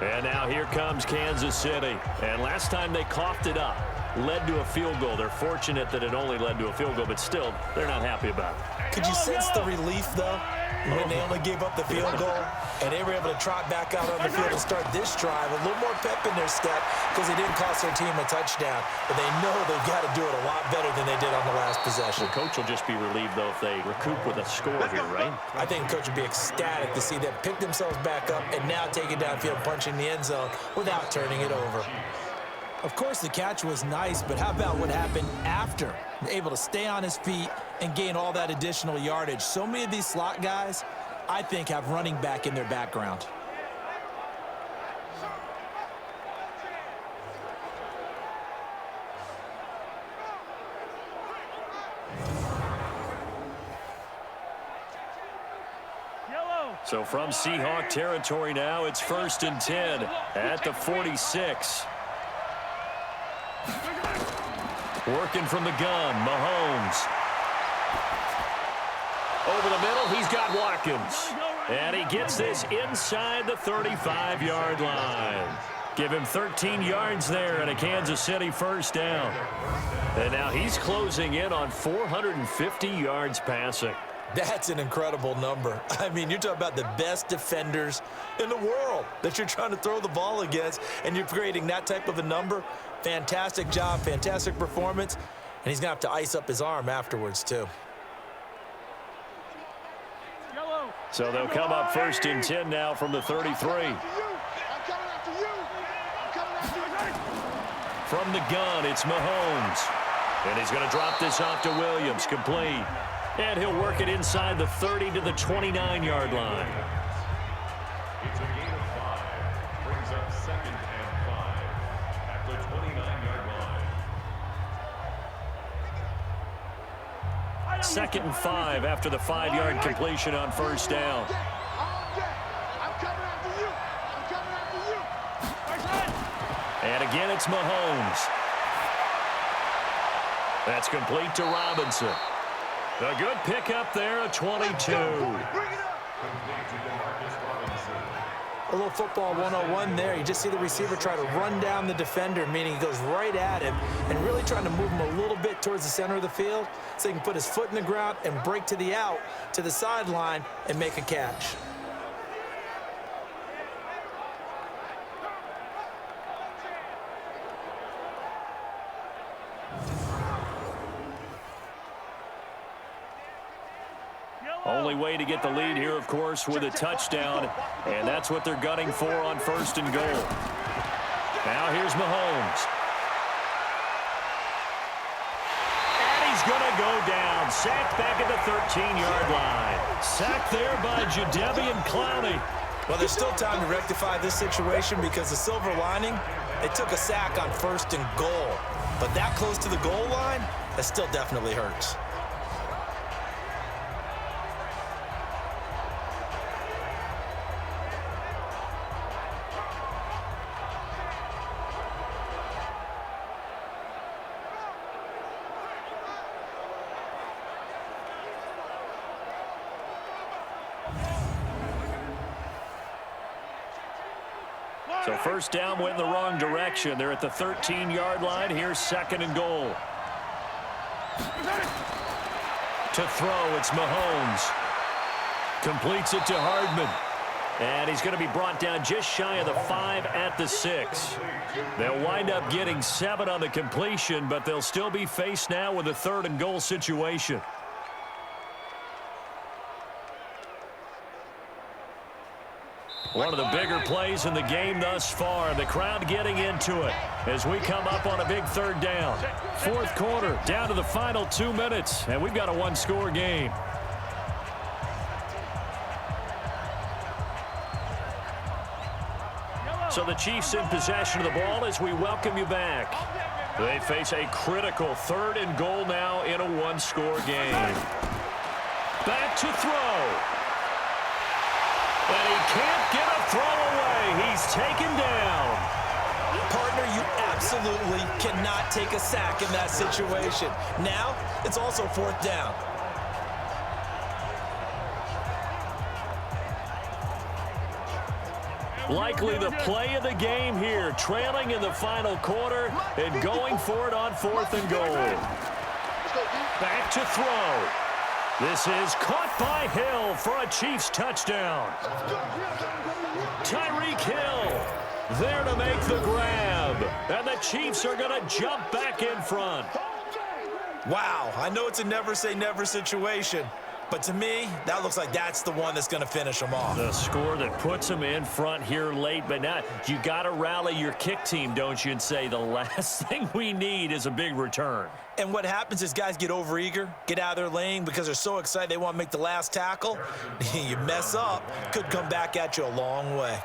And now here comes Kansas City. And last time they coughed it up, led to a field goal. They're fortunate that it only led to a field goal, but still, they're not happy about it. Could you sense the relief, though, when they only gave up the field goal and they were able to trot back out on the field and start this drive? A little more pep in their step because they didn't cost their team a touchdown, but they know they've got to do it a lot better than they did on the last possession. The coach will just be relieved, though, if they recoup with a score here, right? I think the coach would be ecstatic to see them pick themselves back up and now take it downfield, punching the end zone without turning it over. Of course, the catch was nice, but how about what happened after? Able to stay on his feet and gain all that additional yardage. So many of these slot guys, I think, have running back in their background. So from Seahawk territory now, it's 1st and 10 at the 46. Working from the gun, Mahomes. Over the middle, he's got Watkins. And he gets this inside the 35-yard line. Give him 13 yards there and a Kansas City first down. And now he's closing in on 450 yards passing. That's an incredible number. I mean, you're talking about the best defenders in the world that you're trying to throw the ball against, and you're creating that type of a number. Fantastic job, fantastic performance, and he's going to have to ice up his arm afterwards, too. So they'll come up 1st and 10 now from the 33. From the gun, it's Mahomes. And he's going to drop this off to Williams, complete. And he'll work it inside the 30 to the 29-yard line. It's a gain of 5. Brings up 2nd and 5 at the 29-yard line. 2nd and 5 after the 5-yard completion on first down. And again, it's Mahomes. That's complete to Robinson. A good pickup there, a 22. A little football 101 there. You just see the receiver try to run down the defender, meaning he goes right at him and really trying to move him a little bit towards the center of the field so he can put his foot in the ground and break to the out, to the sideline, and make a catch. Only way to get the lead here, of course, with a touchdown, and that's what they're gunning for on 1st and goal. Now here's Mahomes. And he's going to go down. Sacked back at the 13-yard line. Sacked there by Jadeveon Clowney. Well, there's still time to rectify this situation because the silver lining, they took a sack on 1st and goal. But that close to the goal line, that still definitely hurts. So 1st down went in the wrong direction. They're at the 13-yard line. Here's 2nd and goal. To throw, it's Mahomes. Completes it to Hardman. And he's going to be brought down just shy of the 5 at the 6. They'll wind up getting 7 on the completion, but they'll still be faced now with a 3rd and goal situation. One of the bigger plays in the game thus far. The crowd getting into it as we come up on a big 3rd down. 4th quarter, down to the final 2 minutes, and we've got a 1-score game. So the Chiefs in possession of the ball as we welcome you back. They face a critical 3rd and goal now in a 1-score game. Back to throw. And he can't get a throw away. He's taken down. Partner, you absolutely cannot take a sack in that situation. Now, it's also 4th down. Likely the play of the game here, trailing in the final quarter and going for it on 4th and goal. Back to throw. This is caught by Hill for a Chiefs touchdown. Tyreek Hill there to make the grab. And the Chiefs are going to jump back in front. Wow, I know it's a never say never situation, but to me, that looks like that's the one that's going to finish them off. The score that puts them in front here late, but now you got to rally your kick team, don't you, and say the last thing we need is a big return. And what happens is guys get overeager, get out of their lane because they're so excited they want to make the last tackle. You mess up, could come back at you a long way.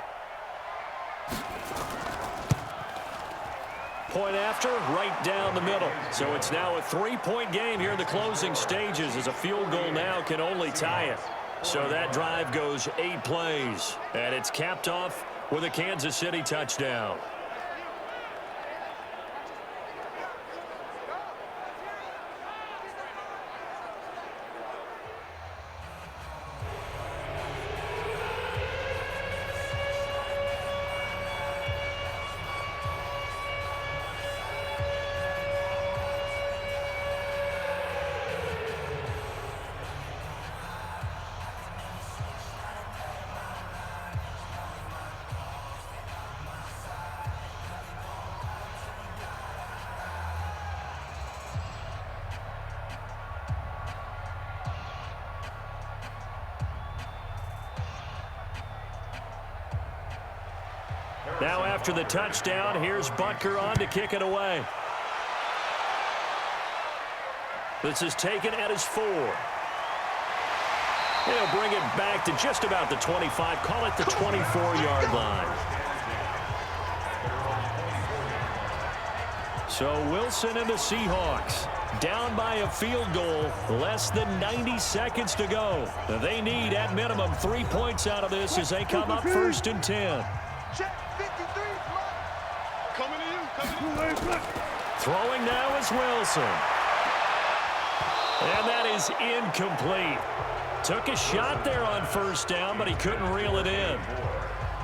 Point after, right down the middle. So it's now a 3-point game here in the closing stages as a field goal now can only tie it. So that drive goes 8 plays, and it's capped off with a Kansas City touchdown. Now after the touchdown, here's Butker on to kick it away. This is taken at his 4. He'll bring it back to just about the 25, call it the 24-yard line. So Wilson and the Seahawks down by a field goal, less than 90 seconds to go. They need at minimum 3 points out of this as they come up 1st and 10. Throwing now is Wilson. And that is incomplete. Took a shot there on 1st down, but he couldn't reel it in.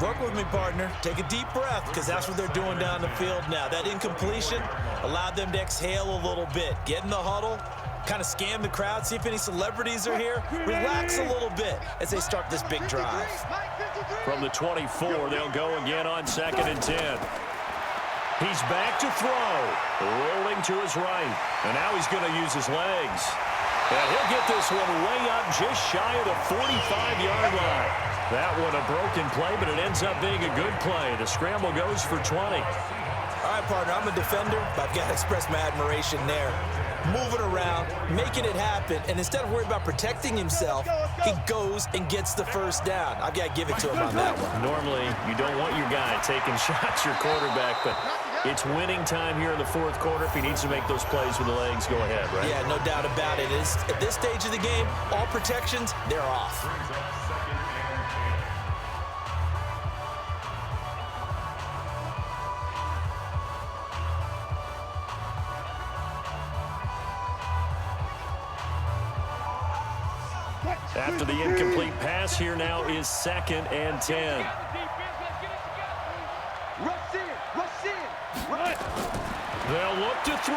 Work with me, partner. Take a deep breath, because that's what they're doing down the field now. That incompletion allowed them to exhale a little bit. Get in the huddle, kind of scan the crowd, see if any celebrities are here. Relax a little bit as they start this big drive. From the 24, they'll go again on 2nd and 10. He's back to throw. Rolling to his right. And now he's going to use his legs. And he'll get this one way up just shy of the 45-yard line. That one a broken play, but it ends up being a good play. The scramble goes for 20. All right, partner, I'm a defender, but I've got to express my admiration there. Moving around, making it happen, and instead of worrying about protecting himself, he goes and gets the first down. I've got to give it to him on that one. Normally, you don't want your guy taking shots, your quarterback, but it's winning time here in the 4th quarter. If he needs to make those plays with the legs, go ahead, right? Yeah, no doubt about it. At this stage of the game, all protections, they're off. After the incomplete pass, here now is 2nd and 10. They'll look to throw.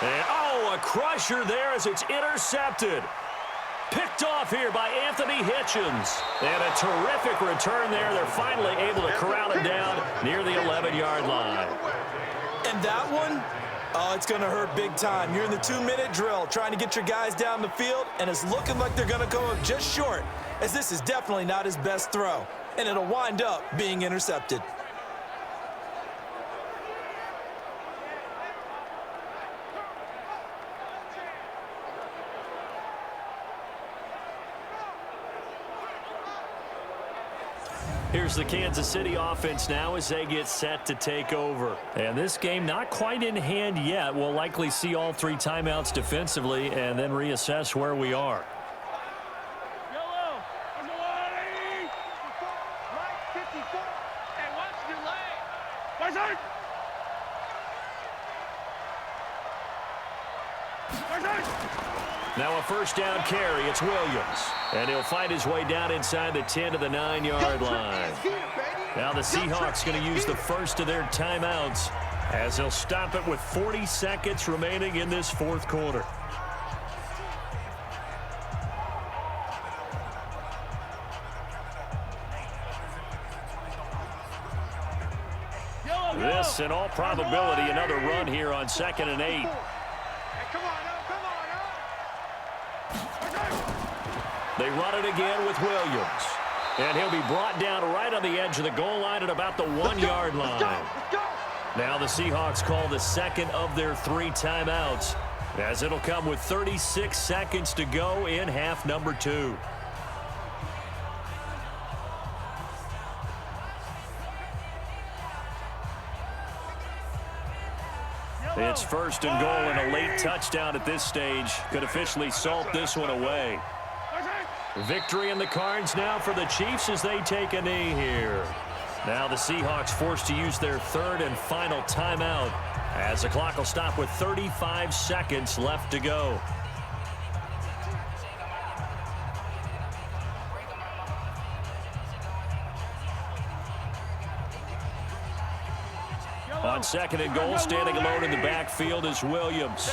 And, oh, a crusher there as it's intercepted. Picked off here by Anthony Hitchens. And a terrific return there. They're finally able to corral it down near the 11-yard line. And that one, oh, it's going to hurt big time. You're in the 2-minute drill trying to get your guys down the field, and it's looking like they're going to go up just short, as this is definitely not his best throw, and it'll wind up being intercepted. Here's the Kansas City offense now as they get set to take over. And this game not quite in hand yet. We'll likely see all 3 timeouts defensively and then reassess where we are. Now a first down carry. It's Williams. And he'll fight his way down inside the 10 to the 9-yard line. Now the Seahawks going to use the first of their timeouts as they'll stop it with 40 seconds remaining in this 4th quarter. This, in all probability, another run here on 2nd and 8. They run it again with Williams. And he'll be brought down right on the edge of the goal line at about the 1-yard line. Now the Seahawks call the 2nd of their 3 timeouts, as it'll come with 36 seconds to go in half number 2. It's 1st and goal, and a late touchdown at this stage could officially salt this one away. Victory in the cards now for the Chiefs as they take a knee here. Now the Seahawks forced to use their 3rd and final timeout as the clock will stop with 35 seconds left to go. On 2nd and goal, standing alone in the backfield is Williams.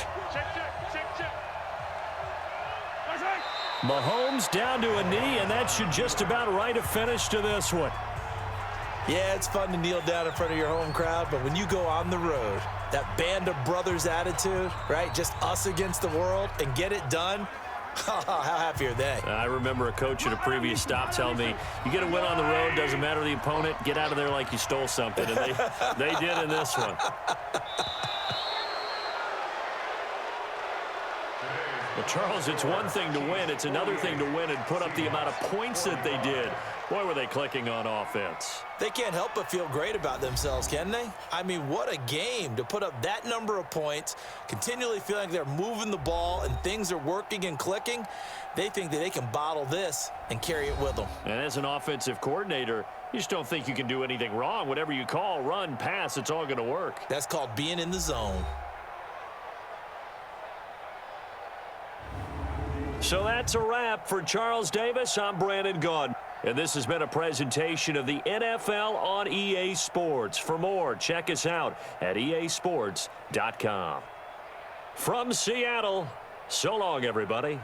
Mahomes down to a knee, and that should just about write a finish to this one. Yeah, it's fun to kneel down in front of your home crowd, but when you go on the road, that band of brothers attitude, right? Just us against the world and get it done. How happy are they? I remember a coach at a previous stop telling me, you get a win on the road, doesn't matter the opponent, get out of there like you stole something. And they did in this one. Well, Charles, it's one thing to win. It's another thing to win and put up the amount of points that they did. Boy, were they clicking on offense. They can't help but feel great about themselves, can they? I mean, what a game to put up that number of points, continually feeling like they're moving the ball and things are working and clicking. They think that they can bottle this and carry it with them. And as an offensive coordinator, you just don't think you can do anything wrong. Whatever you call, run, pass, it's all going to work. That's called being in the zone. So that's a wrap for Charles Davis. I'm Brandon Gaudin. And this has been a presentation of the NFL on EA Sports. For more, check us out at easports.com. From Seattle, so long, everybody.